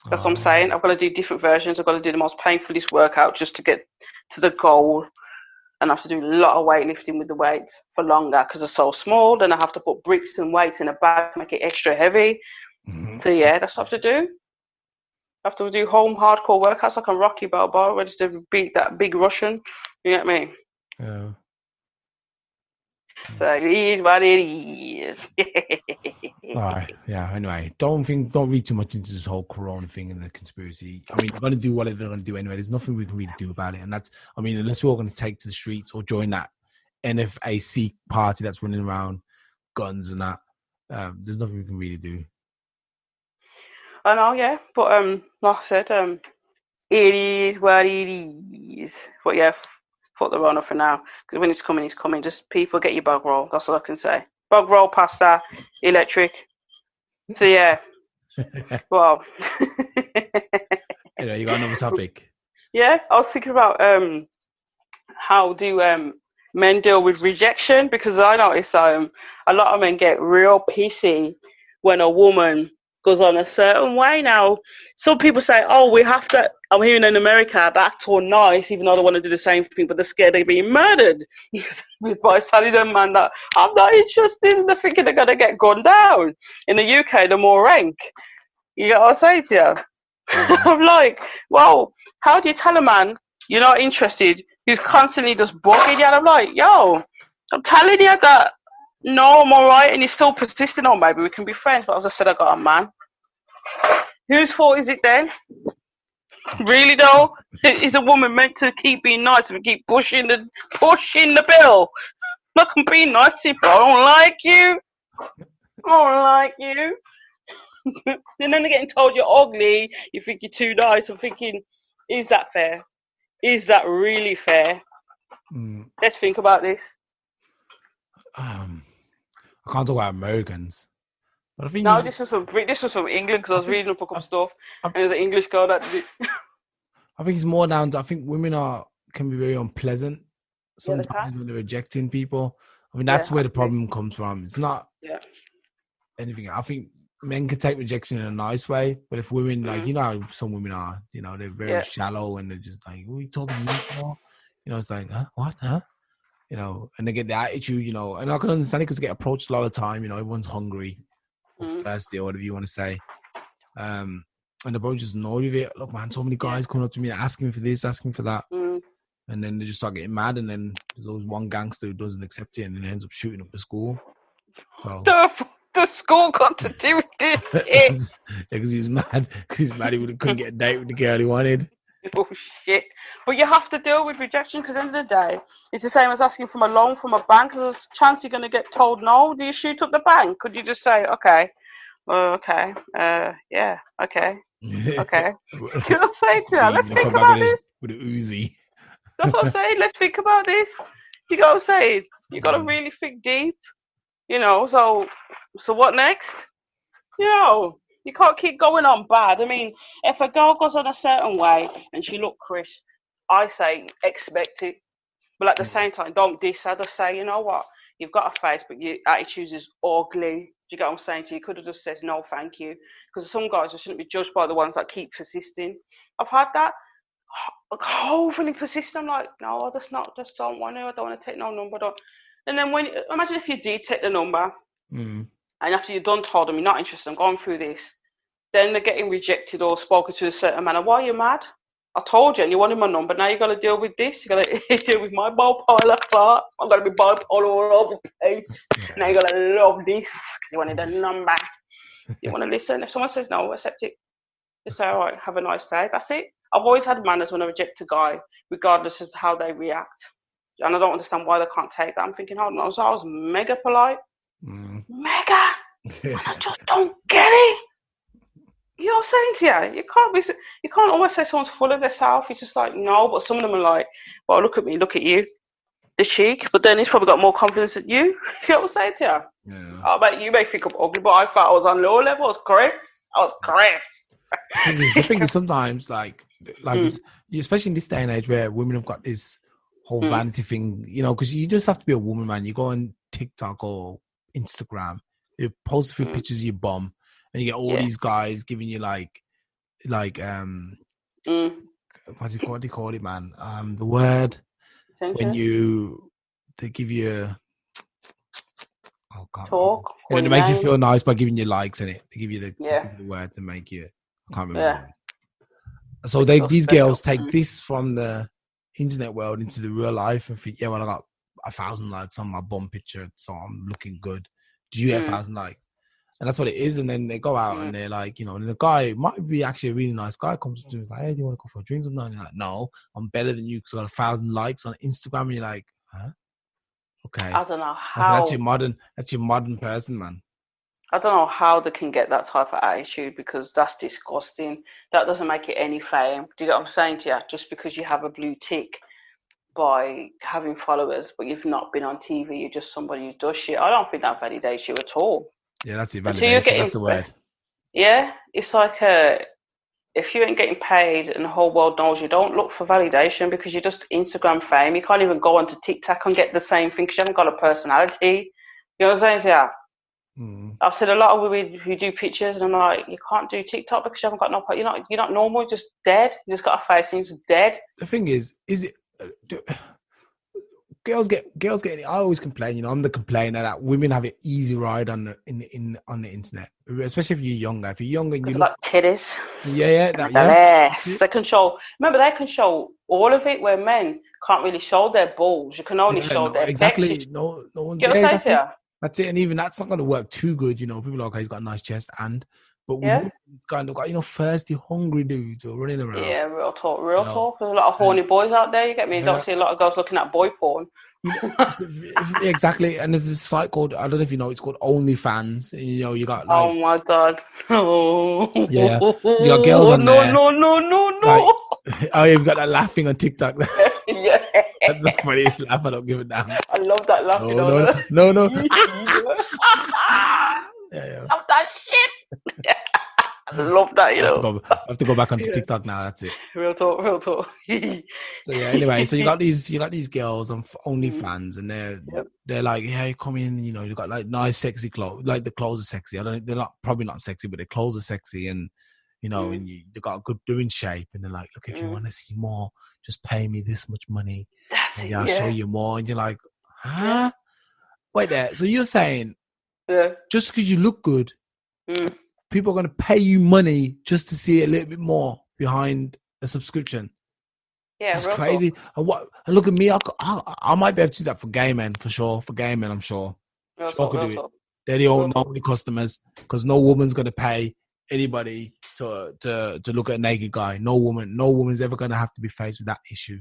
That's what I'm saying. I've got to do different versions. I've got to do the most painfulest workout just to get to the goal. And I have to do a lot of weightlifting with the weights for longer because they're so small. Then I have to put bricks and weights in a bag to make it extra heavy. Mm-hmm. So yeah, that's what I have to do. I have to do home hardcore workouts like a Rocky Balboa, ready to beat that big Russian. You get me? Yeah. So it is what it is. All right. Yeah. Anyway, don't read too much into this whole Corona thing and the conspiracy. I mean, they're going to do whatever they're going to do anyway. There's nothing we can really do about it. And that's, I mean, unless we're all going to take to the streets or join that NFAC party that's running around guns and that, there's nothing we can really do. I know, yeah. But like I said, it is what it is. But yeah, fuck the runner for now. Because when it's coming, it's coming. Just people get your bog roll. That's all I can say. Bog roll, pasta, electric. So yeah. Well. You got another topic? Yeah, I was thinking about how do men deal with rejection, because I notice a lot of men get real pissy when a woman goes on a certain way. Now, some people say, oh, we have to, I'm hearing in America, they act all nice, even though they want to do the same thing, but they're scared they're being murdered. By telling them, man, that I'm not interested, and they're thinking they're going to get gunned down. In the UK, they're more rank. You know what I say to you? I'm like, well, how do you tell a man you're not interested who's constantly just bugging you? And I'm like, yo, I'm telling you that, no, I'm all right, and you're still persisting on, maybe we can be friends, but as I said, I got a man. Whose fault is it then? Really though? Is a woman meant to keep being nice and keep pushing the bill? Look, I'm being nice to you, but I don't like you. I don't like you. And then they're getting told you're ugly, you think you're too nice. I'm thinking, is that fair? Is that really fair? Let's think about this. I can't talk about Americans, but I think this was from England, because I was reading up on stuff, and there's an English girl that did it. I think it's more down to, I think women can be very unpleasant sometimes when they're rejecting people. I mean, that's where the problem comes from. It's not anything. I think men can take rejection in a nice way, but if women, like, you know how some women are, you know, they're very shallow and they're just like, what are you talking to me for? You know, it's like, huh? What? Huh? You know, and they get the attitude, you know, and I can understand it because they get approached a lot of the time, you know, everyone's hungry or thirsty or whatever you want to say. And they're probably just annoyed with it. Look, man, so many guys coming up to me asking for this, asking for that. And then they just start getting mad, and then there's always one gangster who doesn't accept it and then ends up shooting up the school. So the school got to do with this. Because he was mad. Because he's mad he couldn't get a date with the girl he wanted. Oh shit! But you have to deal with rejection because at the end of the day, it's the same as asking for a loan from a bank. There's a chance you're going to get told no. Do you shoot up the bank? Could you just say, okay, okay, yeah, okay, okay? You know what I'm saying to you? Let's You think come back about this. with a Uzi. That's what I'm saying. Let's think about this. You got to say, you got to Mm. really think deep. So what next? You can't keep going on bad. I mean, if a girl goes on a certain way and she look crisp, I say expect it. But at the same time, don't diss her. Just say, you know what? You've got a face, but your attitude is ugly. Do you get what I'm saying to you? You could have just said no, thank you. Because some guys shouldn't be judged by the ones that keep persisting. I've had that overly persistent. I'm like, no, just don't want to. I don't want to take no number. Don't. And then imagine if you did take the number, Mm. and after you're done told them you're not interested, I'm going through this, then they're getting rejected or spoken to a certain manner. Why are you mad? I told you, and you wanted my number. Now you got to deal with this. You got to deal with my bipolar clock. I'm going to be bipolar all over the place. Yeah. Now you got to love this because you wanted a number. You want to listen. If someone says no, accept it. Just say, all right, have a nice day. That's it. I've always had manners when I reject a guy, regardless of how they react. And I don't understand why they can't take that. I'm thinking, hold on, I was mega polite. Mega. And I just don't get it. You know what I'm saying to you? You can't always say someone's full of themselves. It's just like, no, but some of them are like, well, look at me, look at you. The cheek, but then he's probably got more confidence than you. You know what I'm saying to you? Yeah. I bet you may think I'm ugly, but I thought I was on low level. I was Chris. The thing is sometimes like it's, especially in this day and age where women have got this whole vanity thing, because you just have to be a woman, man. You go on TikTok or Instagram, you post a few pictures of your bum, and you get all these guys giving you like what do you call it, man? The word Attention. when they give you Talk. they make you feel nice by giving you likes in it. They give you the word to make you. I can't remember. Yeah. So these girls take this from the internet world into the real life and think, yeah, well, I got 1,000 likes on my bum picture, so I'm looking good. Do you get 1,000 likes? And that's what it is. And then they go out and they're like, and the guy might be actually a really nice guy, comes to him and is like, hey, do you want to go for a drink sometime? And you're like, no, I'm better than you because I got 1,000 likes on Instagram. And you're like, huh? Okay. I don't know how. That's your modern person, man. I don't know how they can get that type of attitude because that's disgusting. That doesn't make it any fame. Do you get what I'm saying to you? Just because you have a blue tick by having followers, but you've not been on TV, you're just somebody who does shit. I don't think that validates you at all. Yeah, that's it. Validation. That's the word. Yeah, it's like if you ain't getting paid and the whole world knows you, don't look for validation because you're just Instagram fame. You can't even go onto TikTok and get the same thing because you haven't got a personality. You know what I'm saying? Yeah. I've seen a lot of women who do pictures, and I'm like, you can't do TikTok because you haven't got no. You're not normal. You're just dead. You just got a face, and you're just dead. The thing is it? Girls get. I always complain. I'm the complainer that women have an easy ride on the internet, especially if you're younger. If you're younger, you got titties. Yeah. They can show. Remember, they can show all of it. Where men can't really show their balls. You can only show their exactly. pecs. No one. Get what I'm saying? That's it, and even that's not going to work too good. People are like, okay, he's got a nice chest, but it's kind of got thirsty, hungry dudes who are running around. Yeah, real talk. There's a lot of horny boys out there. You get me? You don't see a lot of girls looking at boy porn. Exactly, and there's this site called, I don't know if you know, it's called OnlyFans. You got like, oh my god, yeah, you got girls on there. No. Like, oh, you've got that laughing on TikTok. Yeah, that's the funniest laugh. I don't give it down. I love that laughing. No. Yeah. Love that shit. I love that. I have to go back onto TikTok now. That's it. Real talk. So yeah. Anyway, so you got these girls on OnlyFans, and they're like, yeah, you come in. You got like nice, sexy clothes. Like the clothes are sexy. They're probably not sexy, but their clothes are sexy, and and they got a good doing shape. And they're like, look, if you want to see more, just pay me this much money. That's it. I'll show you more. And you're like, huh? Wait there. So you're saying, just because you look good, people are going to pay you money just to see a little bit more behind a subscription? Yeah, that's crazy. And look at me. I might be able to do that for gay men, for sure. For gay men, I'm sure. I could do it. They're the only customers because no woman's going to pay anybody to look at a naked guy. No woman's ever gonna have to be faced with that issue.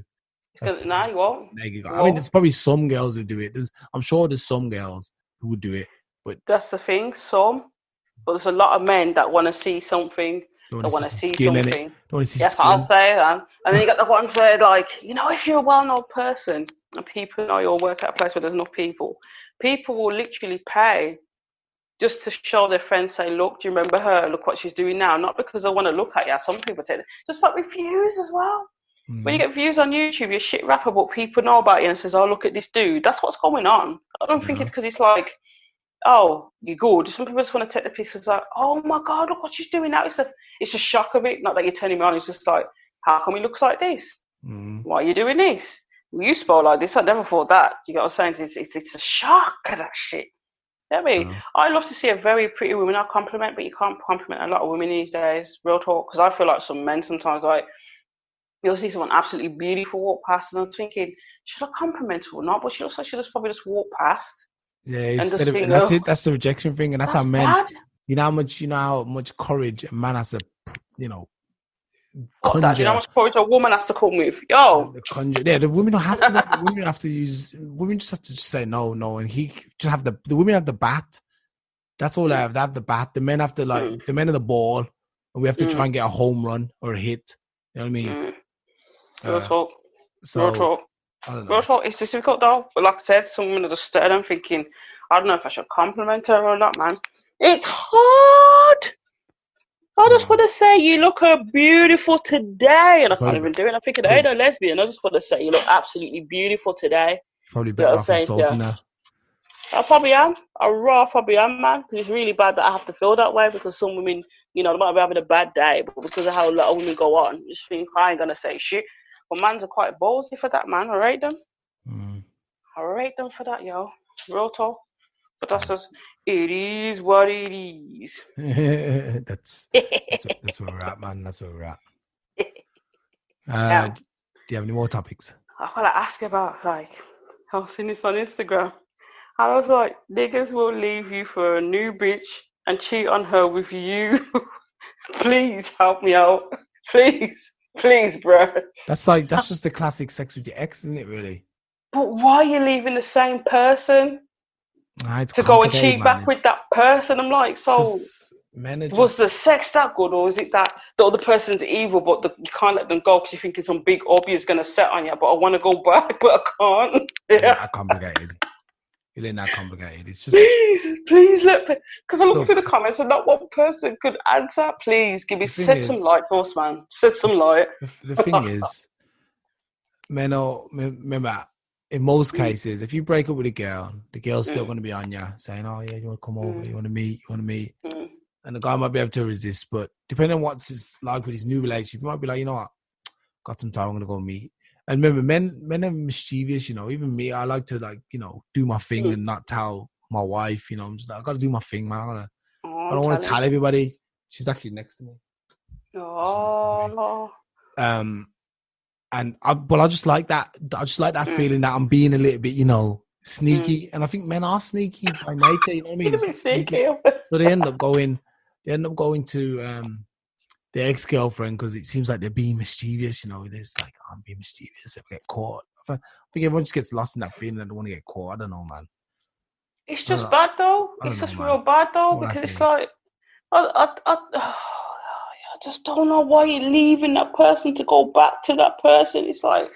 No, you won't. Naked guy. You I mean, won't. there's probably some girls who do it. I'm sure there's some girls who would do it, but That's the thing. But there's a lot of men that want to see something. don't That want to want see to some see skin in it. something. Don't want to see Yes, skin. I'll say that. And then you got the ones where, like, if you're a well-known person and people know you'll work at a place where there's enough people will literally pay just to show their friends, say, look, do you remember her? Look what she's doing now. Not because they want to look at you. Some people take it. Just like with views as well. When you get views on YouTube, you're shit rapper, but people know about you and says, oh, look at this dude. That's what's going on. I don't think it's because it's like, oh, you're good. Some people just want to take the pieces like, oh my God, look what she's doing now. It's a shock of it. Not that you're turning me on. It's just like, how come he looks like this? Why are you doing this? Well, you spoil like this. I never thought that. You get what I'm saying? It's a shock of that shit. I mean, I love to see a very pretty woman I compliment, but you can't compliment a lot of women these days. Real talk, because I feel like some men sometimes, like, you'll see someone absolutely beautiful walk past, and I'm thinking, should I compliment her or not? But she looks like she just probably just walk past. Yeah, and that's it. That's the rejection thing, and that's how men. Bad. You know how much courage a man has to, Fuck that. You know how much courage a woman has to come with? Yo. The conjure. Yeah, the women don't have to. The women have to use. Women just have to say no, and he just have the women have the bat. That's all they have. They have the bat. The men have to the men of the ball, and we have to try and get a home run or a hit. You know what I mean? Real talk. So, Real talk. I don't know. Real talk. It's difficult though. But like I said, some women are just staring and thinking, I don't know if I should compliment her or not, man. It's hard. I just want to say you look beautiful today, and I can't even do it. I'm thinking, hey, no lesbian. I just want to say you look absolutely beautiful today. Probably better off insulting her. I probably am. I probably am, man. Because it's really bad that I have to feel that way. Because some women, they might be having a bad day, but because of how a lot of women go on, you just think I ain't gonna say shit. But mans are quite ballsy for that, man. I rate them. I rate them for that, yo. Real talk. But that's just, it is what it is. that's where we're at, man. That's where we're at. Do you have any more topics? I want to ask about, I was seeing this on Instagram. I was like, niggas will leave you for a new bitch and cheat on her with you. Please help me out. Please, bro. That's just the classic sex with your ex, isn't it, really? But why are you leaving the same person to go and cheat back with that person? I'm like, so was the sex that good, or is it that the other person's evil, but you can't let them go because you think some big obby is going to set on you, but I want to go back, but I can't. It ain't that complicated. It ain't that complicated. It's just... Please let me... Because I look through the comments and not one person could answer. Please, shed some light for us, man. Shed some light. The thing is, remember, in most cases, if you break up with a girl, the girl's still going to be on you, saying, oh, yeah, you want to come over, you want to meet. And the guy might be able to resist, but depending on what's his like with his new relationship, he might be like, you know what, got some time, I'm going to go meet. And remember, men are mischievous, even me, I like to do my thing and not tell my wife, I'm just like, I got to do my thing, man. I don't want to tell everybody. She's actually next to me. Oh. And I just like that. I just like that feeling that I'm being a little bit, sneaky. And I think men are sneaky by nature. You know what I mean? It's sneaky. So they end up going to their ex-girlfriend because it seems like they're being mischievous. There's like, I'm being mischievous. If I get caught, I think everyone just gets lost in that feeling. I don't want to get caught. I don't know, man. It's just bad though. It's just real bad though, because it's like, I just don't know why you're leaving that person to go back to that person. It's like,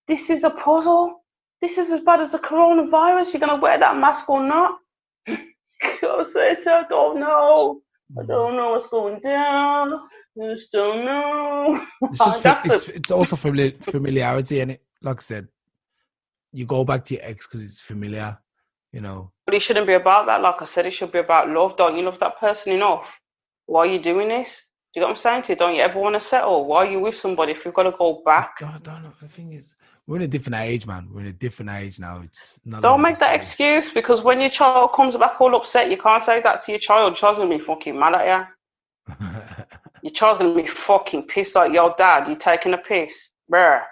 this is a puzzle. This is as bad as the coronavirus. You're going to wear that mask or not? I don't know. I don't know what's going down. I just don't know. It's also familiarity, and like I said, you go back to your ex because it's familiar, But it shouldn't be about that. Like I said, it should be about love. Don't you love that person enough? Why are you doing this? Do you know what I'm saying to you? Don't you ever want to settle? Why are you with somebody if you've got to go back? I don't know. The thing is, we're in a different age, man. We're in a different age now. It's not. Don't make that excuse, because when your child comes back all upset, you can't say that to your child. Your child's going to be fucking mad at you. Your child's going to be fucking pissed like, yo, dad, you taking a piss? Brr.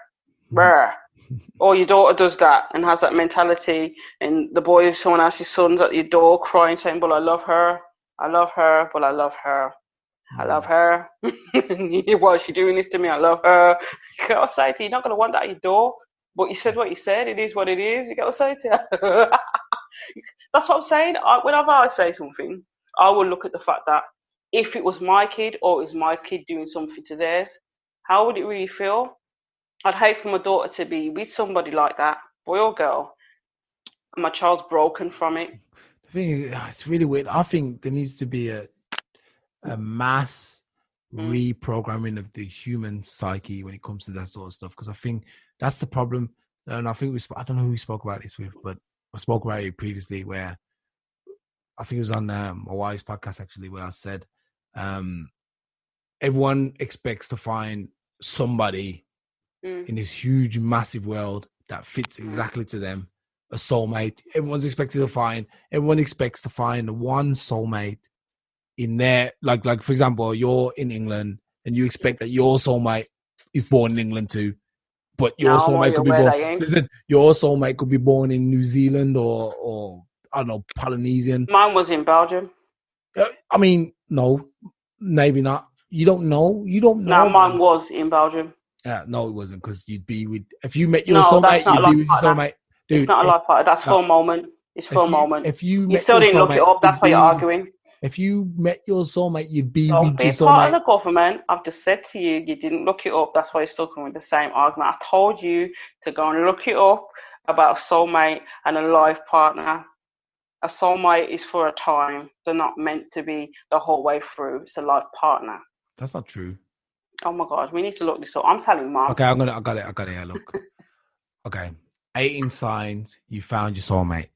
Or your daughter does that and has that mentality, and the boy, someone else's son's at your door crying, saying, but I love her, but I love her. I love her. Why is she doing this to me? I love her. You gotta say to her, you're not gonna want that at your door. But you said what you said. It is what it is. You gotta say to her. That's what I'm saying. Whenever I say something, I will look at the fact that if it was my kid or it was my kid doing something to theirs, how would it really feel? I'd hate for my daughter to be with somebody like that, boy or girl, and my child's broken from it. The thing is, it's really weird. I think there needs to be a mass reprogramming of the human psyche when it comes to that sort of stuff, because I think that's the problem. And I think I don't know who we spoke about this with, but I spoke about it previously, where I think it was on my wife's podcast actually, where I said everyone expects to find somebody in this huge, massive world that fits exactly to them, a soulmate. Everyone expects to find one soulmate in there. Like for example, you're in England and you expect that your soulmate is born in England too. But your soulmate could be born. Listen, your soulmate could be born in New Zealand or I don't know, Polynesian. Mine was in Belgium. I mean, no, maybe not. You don't know. No, mine was in Belgium. Yeah, no, it wasn't, because you'd be with, if you met your soulmate, you'd be with your soulmate. Dude, it's not a life partner. That's full moment. It's full moment. If you still didn't look it up, that's why you're arguing. If you met your soulmate, you'd be with your soulmate. Part of the government. I've just said to you, you didn't look it up. That's why you're still coming with the same argument. I told you to go and look it up about a soulmate and a life partner. A soulmate is for a time. They're not meant to be the whole way through. It's a life partner. That's not true. Oh my God, we need to look this up. I'm telling Mom. Okay, I got it. Yeah, look. Okay, 18 signs you found your soulmate.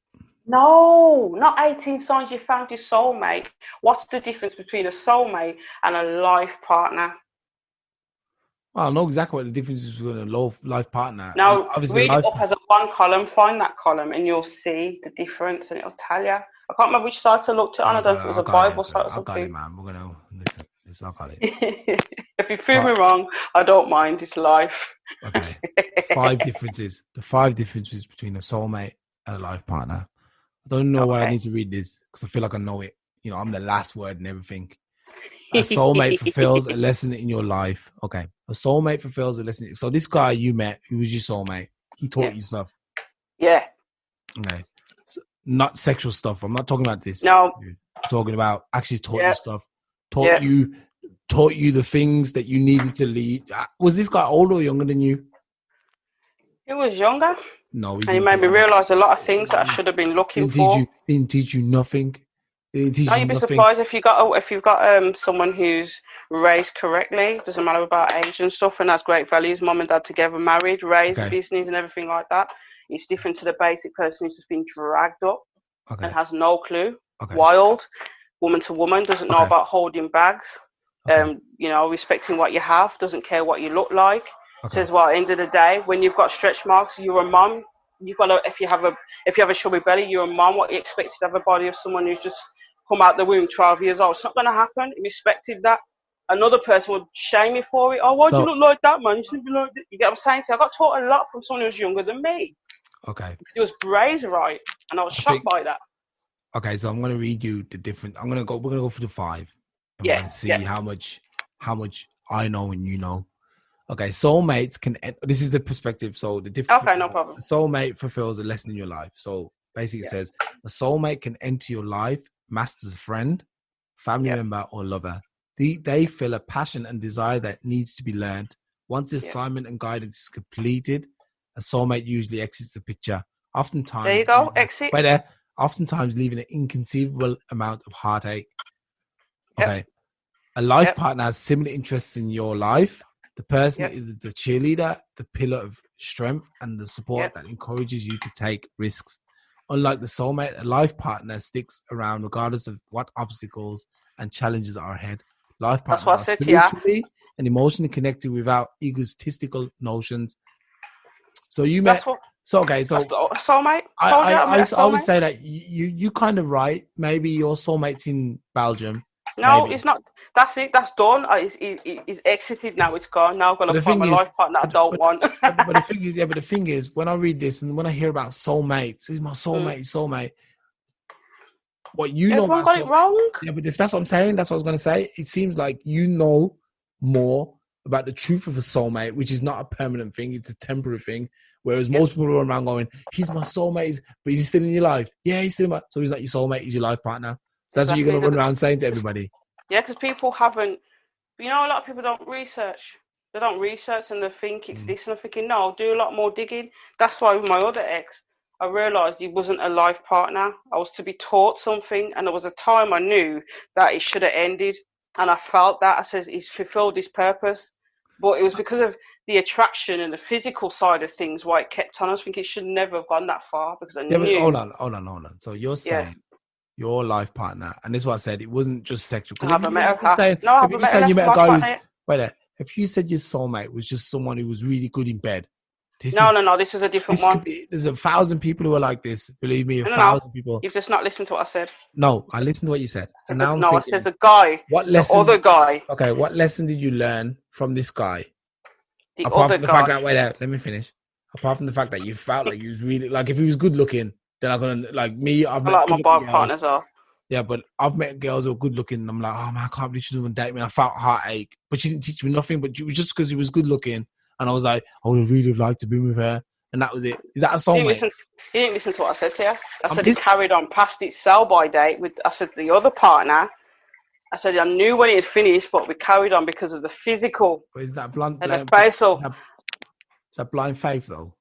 No, not 18 signs you found your soulmate. What's the difference between a soulmate and a life partner? Well, I know exactly what the difference is between a life partner. Now, read it up as a one column, find that column, and you'll see the difference, and it'll tell you. I can't remember which site I looked at on. I don't think it was a Bible site or something. I got it, man. We're going to listen. I got it. If you prove me wrong, I don't mind. It's life. Okay. 5 differences. The 5 differences between a soulmate and a life partner. I don't know why I need to read this, because I feel like I know it. You know, I'm the last word and everything. A soulmate fulfills a lesson in your life. Okay. A soulmate fulfills a lesson. So this guy you met, who was your soulmate, he taught you stuff. Yeah. Okay. So, not sexual stuff. I'm not talking about this. No. I'm talking about actually taught you stuff. Taught you the things that you needed to lead. Was this guy older or younger than you? He was younger. No, and he made me realise a lot of things that I should have been looking for. Didn't teach you nothing. You'd be surprised if you've got someone who's raised correctly. Doesn't matter about age and stuff, and has great values. Mum and dad together, married, raised, business, and everything like that. It's different to the basic person who's just been dragged up and has no clue. Wild, woman to woman, doesn't know about holding bags. You know, respecting what you have, doesn't care what you look like. Says, well, at the end of the day, when you've got stretch marks, you're a mum. You've got to, if you have a chubby belly, you're a mum. What you expect is to have a body of someone who's just come out the womb 12 years old. It's not going to happen. He respected that. Another person would shame me for it. Oh, why do you look like that, man? You shouldn't be like that. You get what I'm saying? So I got taught a lot from someone who was younger than me. Okay. He was raised right, and I was shocked by that. Okay, so I'm going to read you the different. We're going to go for the 5. And we're going to see how much I know and you know. Okay, soulmates can. This is the perspective. So the different. Okay, no problem. A soulmate fulfills a lesson in your life. So basically, it says a soulmate can enter your life, master as a friend, family member, or lover. They feel a passion and desire that needs to be learned. Once the assignment and guidance is completed, a soulmate usually exits the picture. Oftentimes, there you go. Exit. Oftentimes, leaving an inconceivable amount of heartache. Okay, a life partner has similar interests in your life. The person is the cheerleader, the pillar of strength, and the support that encourages you to take risks. Unlike the soulmate, a life partner sticks around regardless of what obstacles and challenges are ahead. Life partners are spiritually and emotionally connected without egotistical notions. So you met. Soulmate. I would say that you kind of right. Maybe your soulmate's in Belgium. No, it's not. That's it. That's done. It's exited now. It's gone. Now I've got to find my life partner I don't want. but the thing is, when I read this and when I hear about soulmates, he's my soulmate, what you know Everyone about got it soulmate. wrong. Yeah, but if that's what I'm saying, that's what I was gonna say. It seems like you know more about the truth of a soulmate, which is not a permanent thing; it's a temporary thing. Whereas most people are around going, "He's my soulmate," but is he still in your life? Yeah, he's still in my. So he's not your soulmate; he's your life partner. So that's what you're gonna run around saying to everybody. Yeah, because people haven't. You know, a lot of people don't research. They don't research and they think it's this, and I'm thinking, no, do a lot more digging. That's why with my other ex, I realised he wasn't a life partner. I was to be taught something, and there was a time I knew that it should have ended, and I felt that. I said, he's fulfilled his purpose. But it was because of the attraction and the physical side of things why it kept on. I was thinking it should never have gone that far because I Yeah, but knew. hold on. So you're Yeah, saying your life partner, and this is what I said, it wasn't just sexual. I Because haven't met her. No, I if you're haven't just met a saying you met a life guy who's partner. wait there, if you said your soulmate was just someone who was really good in bed, No. This was a different this could one. be. There's 1,000 people who are like this. Believe me, a No. 1,000 people. You've just not listened to what I said. No, I listened to what you said, and now I'm No, I said thinking, the guy, what the lesson? other guy, Okay, what lesson did you learn from this guy? the Apart other from the fact guy. that wait there, let me finish. Apart from the fact that you felt like he was really like if he was good looking, then I'm gonna like me. I've A met lot of my good looking bar girls. partners are. Yeah, but I've met girls who are good looking. And I'm like, oh man, I can't believe she doesn't date me. And I felt heartache, but she didn't teach me nothing. But it was just because he was good looking, and I was like, I would really have liked to be with her, and that was it. Is that a soulmate? He didn't listen to what I said to you. I said This, it carried on past its sell by date with. I said the other partner. I said I knew when it had finished, but we carried on because of the physical is that blind? and the facial. Is that blind faith though?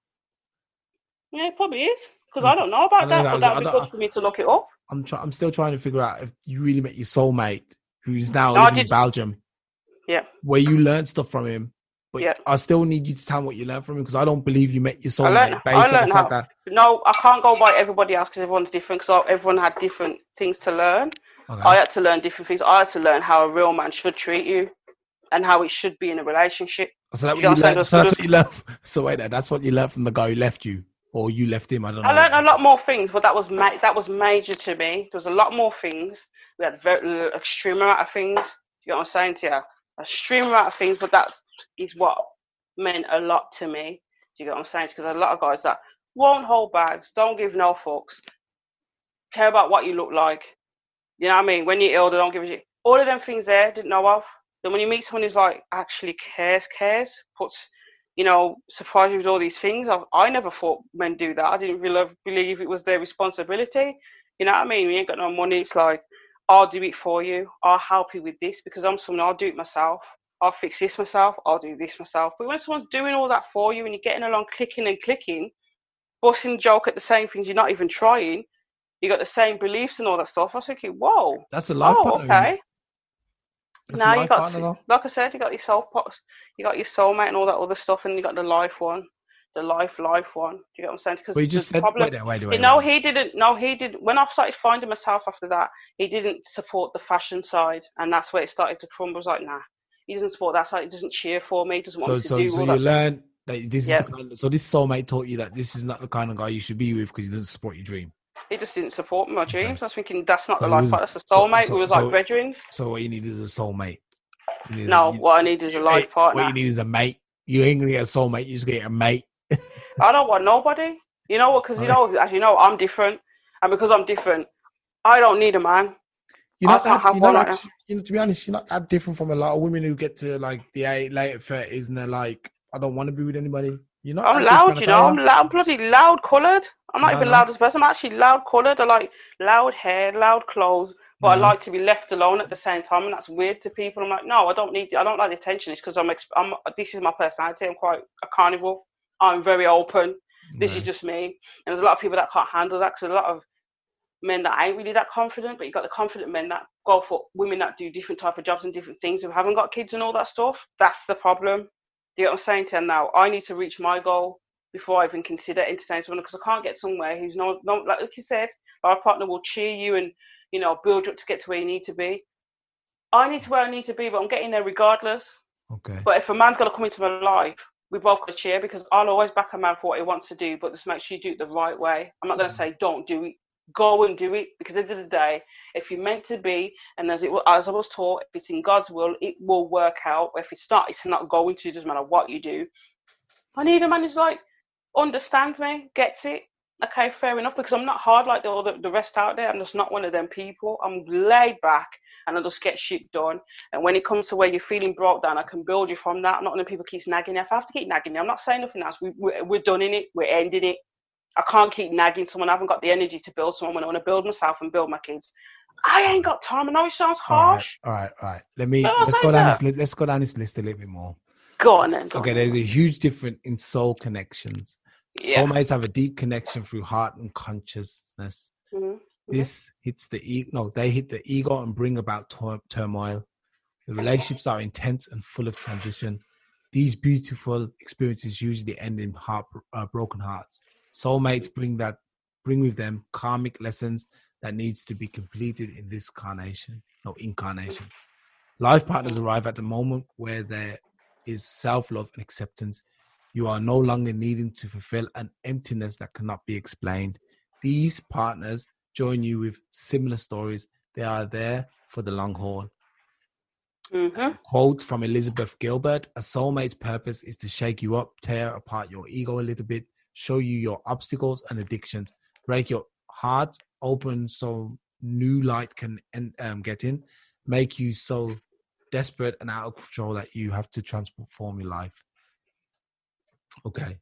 Yeah, it probably is because I don't know about that, but that would be good for me to look it up. I'm still trying to figure out if you really met your soulmate, who's now No, living in Belgium. Yeah. Where you learned stuff from him. But yeah. I still need you to tell me what you learned from him because I don't believe you met your soulmate based on the fact that. No, I can't go by everybody else because everyone's different. Because everyone had different things to learn. Okay. I had to learn different things. I had to learn how a real man should treat you, and how it should be in a relationship. So that's what you learned. So that's what you learned. So wait, that's what you learned from the guy who left you, or you left him. I don't know. I learned a lot more things, but that was major to me. There was a lot more things. We had very extreme amount of things. You know what I'm saying to you? Extreme amount of things, but that is what meant a lot to me. Do you get what I'm saying? Because a lot of guys that won't hold bags, don't give no fucks, care about what you look like. You know what I mean? When you're ill, they don't give a shit. All of them things there, didn't know of. Then when you meet someone who's like actually cares, puts, surprise you with all these things. I never thought men do that. I didn't really believe it was their responsibility. You know what I mean? When you ain't got no money, it's like, I'll do it for you. I'll help you with this because I'm someone, I'll do it myself. I'll fix this myself. I'll do this myself. But when someone's doing all that for you and you're getting along clicking, busting joke at the same things, you're not even trying, you got the same beliefs and all that stuff. I was thinking, whoa. That's a life partner. Okay. Now you got, partner, like I said, you got your soulmate and all that other stuff, and you got the life one, the life one. Do you get what I'm saying? Because you just said, wait. He didn't. No, he didn't. When I started finding myself after that, he didn't support the fashion side, and that's where it started to crumble. I was like, nah, he doesn't support that side. He doesn't cheer for me. He doesn't want me to do all that. So you learned that this is so this soulmate taught you that this is not the kind of guy you should be with because he doesn't support your dream. He just didn't support my dreams. Okay. I was thinking that's not the life partner. That's a soulmate. We was like brethren. So what you need is a soulmate. What I need is a life partner. What you need is a mate. You ain't gonna get a soulmate. You just get a mate. I don't want nobody. You know what? Because as you know, I'm different, and because I'm different, I don't need a man. To be honest, you're not that different from a lot of women who get to like the late 30s and they're like, I don't want to be with anybody. You're not. I'm loud, I'm bloody loud coloured. I'm not even loud as a person. I'm actually loud coloured. I like loud hair, loud clothes, but I like to be left alone at the same time, and that's weird to people. I'm like, no, I don't like the attention. It's because this is my personality. I'm quite a carnival. I'm very open. This is just me. And there's a lot of people that can't handle that because there's a lot of men that ain't really that confident, but you got the confident men that go for women that do different type of jobs and different things who haven't got kids and all that stuff. That's the problem. Do you know what I'm saying to you now? I need to reach my goal before I even consider entertaining someone because I can't get somewhere who's not like you said, our partner will cheer you and, build you up to get to where you need to be. I need to where I need to be, but I'm getting there regardless. Okay. But if a man's got to come into my life, we both got to cheer because I'll always back a man for what he wants to do, but just make sure you do it the right way. I'm not going to say don't do it. Go and do it because at the end of the day, if you're meant to be, and as I was taught, if it's in God's will, it will work out. If it's not going to. It doesn't matter what you do. I need a man who's like understands me, gets it, Okay, fair enough, because I'm not hard like the rest out there. I'm just not one of them people. I'm laid back and I just get shit done. And when it comes to where you're feeling broke down, I can build you from that. I'm not one of the people keeps nagging you. If I have to keep nagging you, I'm not saying nothing else. We're done in it. We're ending it. I can't keep nagging someone. I haven't got the energy to build someone when I want to build myself and build my kids. I ain't got time. I know it sounds harsh. All right. But I'll Let's say go down that. let's go down this list a little bit more. Go on then. Okay, there's a huge difference in soul connections. Yeah. Soulmates have a deep connection through heart and consciousness. Mm-hmm. This hits the ego. No, they hit the ego and bring about turmoil. The relationships are intense and full of transition. These beautiful experiences usually end in broken hearts. Soulmates bring with them karmic lessons that needs to be completed in this incarnation. Life partners arrive at the moment where there is self-love and acceptance. You are no longer needing to fulfill an emptiness that cannot be explained. These partners join you with similar stories. They are there for the long haul. Mm-hmm. Quote from Elizabeth Gilbert: a soulmate's purpose is to shake you up, tear apart your ego a little bit, show you your obstacles and addictions, break your heart open so new light can get in, make you so desperate and out of control that you have to transform your life. Okay.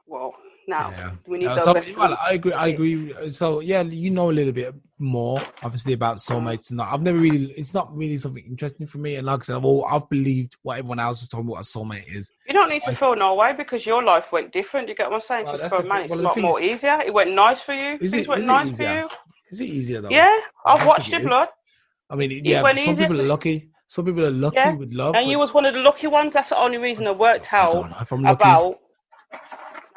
Well, now Yeah. we need So those. well, I agree. So yeah, you know a little bit more, obviously, about soulmates. And I've never really. It's not really something interesting for me. And like I said, I've believed what everyone else has told me what a soulmate is. You don't need to feel no way because your life went different. You get what I'm saying? Well, that's For the a man, thing. it's Well, a the lot thing more is, easier. It went nice for you. Things went is it nice for easier? you. Is it easier though? Yeah, I I've don't think watched it your blood. is. I mean, It yeah, went some easier people for are lucky. Some people are lucky yeah. with love, And but you was one of the lucky ones. That's the only reason I worked I out don't know if I'm lucky. about.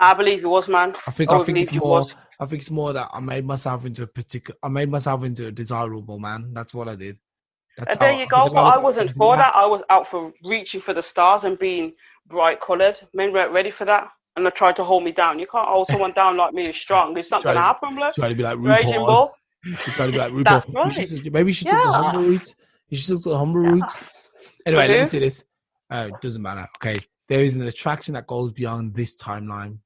I believe you was, man. I would believe you was. I think it's more that I made myself into a desirable man. That's what I did. That's And there how you I think go. a But lot of I guys wasn't don't do for that. that. I was out for reaching for the stars and being bright coloured. Men weren't ready for that. And they tried to hold me down. You can't hold someone down like me who's strong. It's not going to happen, blood. Try to be like Raging RuPaul. bull. You try to be like That's RuPaul. right. Maybe she took the Yeah. humble route. You should took the humble route. Yes. For Anyway, let me who? say this. It doesn't matter. Okay. There is an attraction that goes beyond this timeline.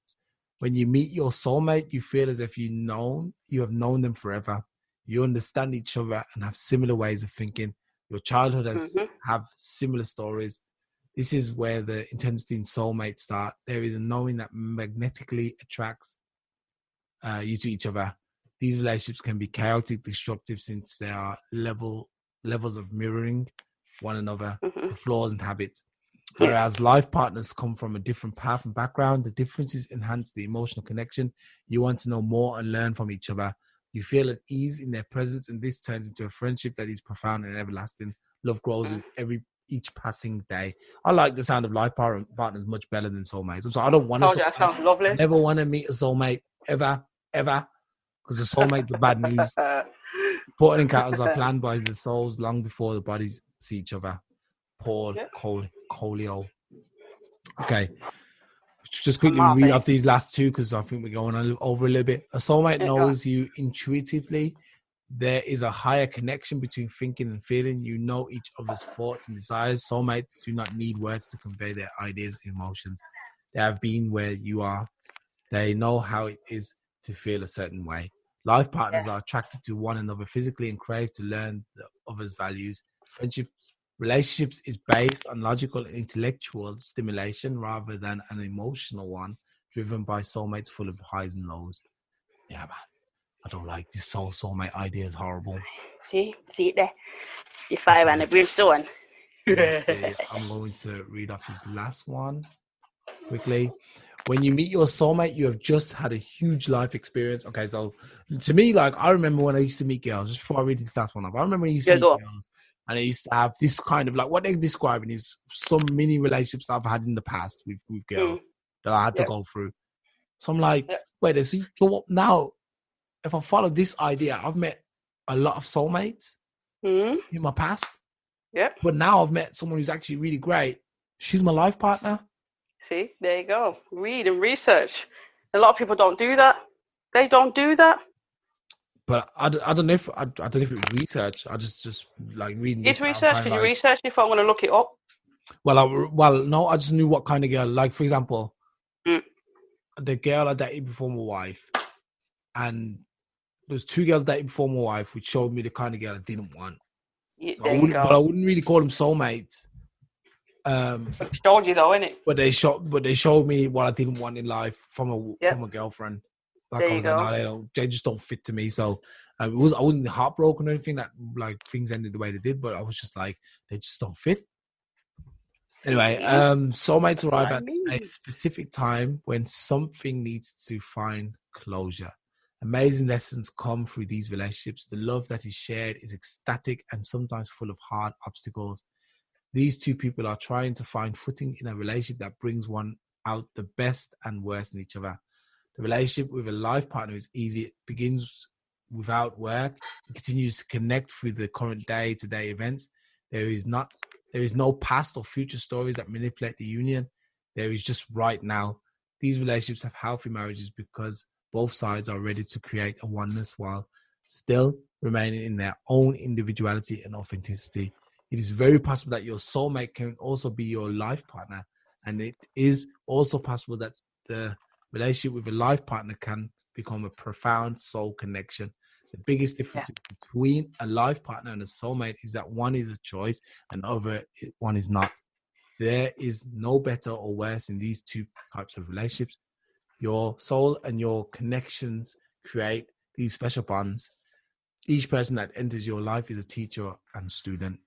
When you meet your soulmate, you feel as if you have known them forever. You understand each other and have similar ways of thinking. Your childhood have similar stories. This is where the intensity in soulmate start. There is a knowing that magnetically attracts you to each other. These relationships can be chaotic, destructive, since there are levels of mirroring one another, the flaws and habits. Whereas life partners come from a different path and background, the differences enhance the emotional connection. You want to know more and learn from each other. You feel at ease in their presence, and this turns into a friendship that is profound and everlasting. Love grows with each passing day. I like the sound of life partners much better than soulmates. So I don't want Told you that sounds lovely. I never want to meet a soulmate ever, because the soulmates are bad news. Important encounters are planned by the souls long before the bodies see each other. Paul Colio. Okay. Just quickly read off these last two because I think we're going over a little bit. A soulmate knows you intuitively. There is a higher connection between thinking and feeling. You know each other's thoughts and desires. Soulmates do not need words to convey their ideas and emotions. They have been where you are. They know how it is to feel a certain way. Life partners are attracted to one another physically and crave to learn the other's values. Relationships is based on logical and intellectual stimulation rather than an emotional one, driven by soulmates full of highs and lows. Yeah, man. I don't like this soulmate idea. Is horrible. See it there. The fire and the brimstone. Let's see. I'm going to read off this last one quickly. When you meet your soulmate, you have just had a huge life experience. Okay, so to me, like, I remember when I used to meet girls, just before I read this last one up, I remember when I used to meet girls, and I used to have this kind of, like, what they're describing is some mini relationships that I've had in the past with girls that I had to go through. So I'm like, wait, so now, if I follow this idea, I've met a lot of soulmates in my past. Yep. But now I've met someone who's actually really great. She's my life partner. See, there you go. Read and research. A lot of people don't do that. They don't do that. But I don't know if it's research. I just like reading. It's research. Could you research if I'm going to look it up? Well, no. I just knew what kind of girl. Like, for example, the girl I dated before my wife. and there was 2 girls dating before my wife, which showed me the kind of girl I didn't want. Yeah, So there you go. But I wouldn't really call them soulmates. It showed you though, innit? But they showed me what I didn't want in life from a girlfriend. Like There I you was like, go. no, they just don't fit to me. So I wasn't heartbroken or anything that like things ended the way they did, but I was just like, they just don't fit. Anyway, soulmates arrive at a specific time when something needs to find closure. Amazing lessons come through these relationships. The love that is shared is ecstatic and sometimes full of hard obstacles. These two people are trying to find footing in a relationship that brings one out the best and worst in each other. The relationship with a life partner is easy. It begins without work. It continues to connect through the current day-to-day events. There is no past or future stories that manipulate the union. There is just right now. These relationships have healthy marriages because both sides are ready to create a oneness while still remaining in their own individuality and authenticity. It is very possible that your soulmate can also be your life partner. And it is also possible that the relationship with a life partner can become a profound soul connection. The biggest difference between a life partner and a soulmate is that one is a choice and the other one is not. There is no better or worse in these two types of relationships. Your soul and your connections create these special bonds. Each person that enters your life is a teacher and student.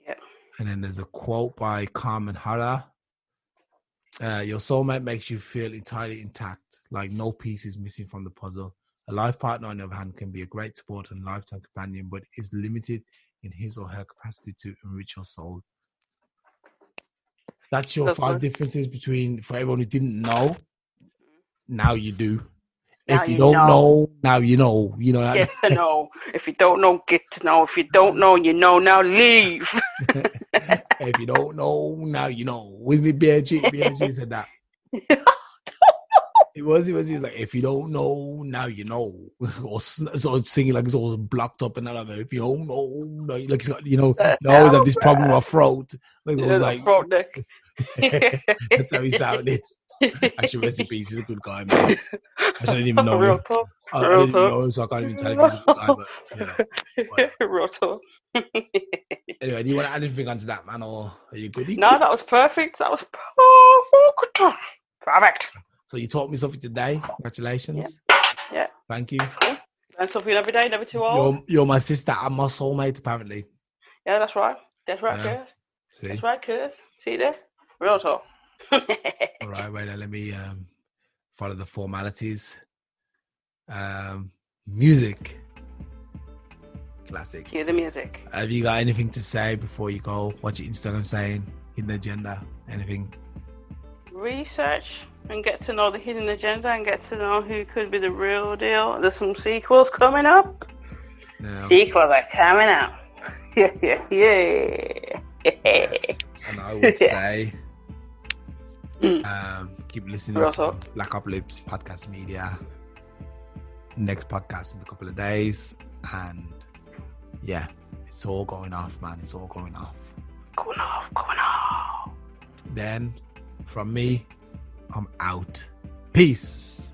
Yeah. And then there's a quote by Carmen Hara. Your soulmate makes you feel entirely intact, like no piece is missing from the puzzle. A life partner, on the other hand, can be a great support and lifetime companion, but is limited in his or her capacity to enrich your soul. That's your 5 differences between, for everyone who didn't know, now you do. If you don't know, now you know. You know that. Get to know. If you don't know, get to know. If you don't know, you know. Now leave. If you don't know, now you know. Wasn't it BRG? BRG said that. He was like, if you don't know, now you know. Or sort of singing like it's all blocked up and that. If you don't know, like he's got, you always have this problem with our throat. Like, throat neck. That's how he sounded. Actually, rest in peace. He's a good guy, man. I didn't even know him. I didn't even know him, so I can't even tell him he's a good guy. But real talk. Anyway, do you want to add anything onto that, man, or are you good? No, that was perfect. That was perfect. So you taught me something today. Congratulations. Yeah. Thank you. Cool. Learn something every day, never too old. You're my sister and my soulmate, apparently. Yeah, that's right. That's right, Yeah. Curse. See? That's right, Curse. See there? Real talk. All right, wait, let me follow the formalities. Music. Classic. Hear the music. Have you got anything to say before you go? What's your Instagram saying? Hidden agenda? Anything? Research and get to know the hidden agenda and get to know who could be the real deal. There's some sequels coming up. No. Sequels are coming out. Yeah. Yes. And I would say keep listening to Black Up Lips Podcast Media. Next podcast in a couple of days. And yeah, it's all going off, man. It's all going off. Going off. Then from me, I'm out. Peace.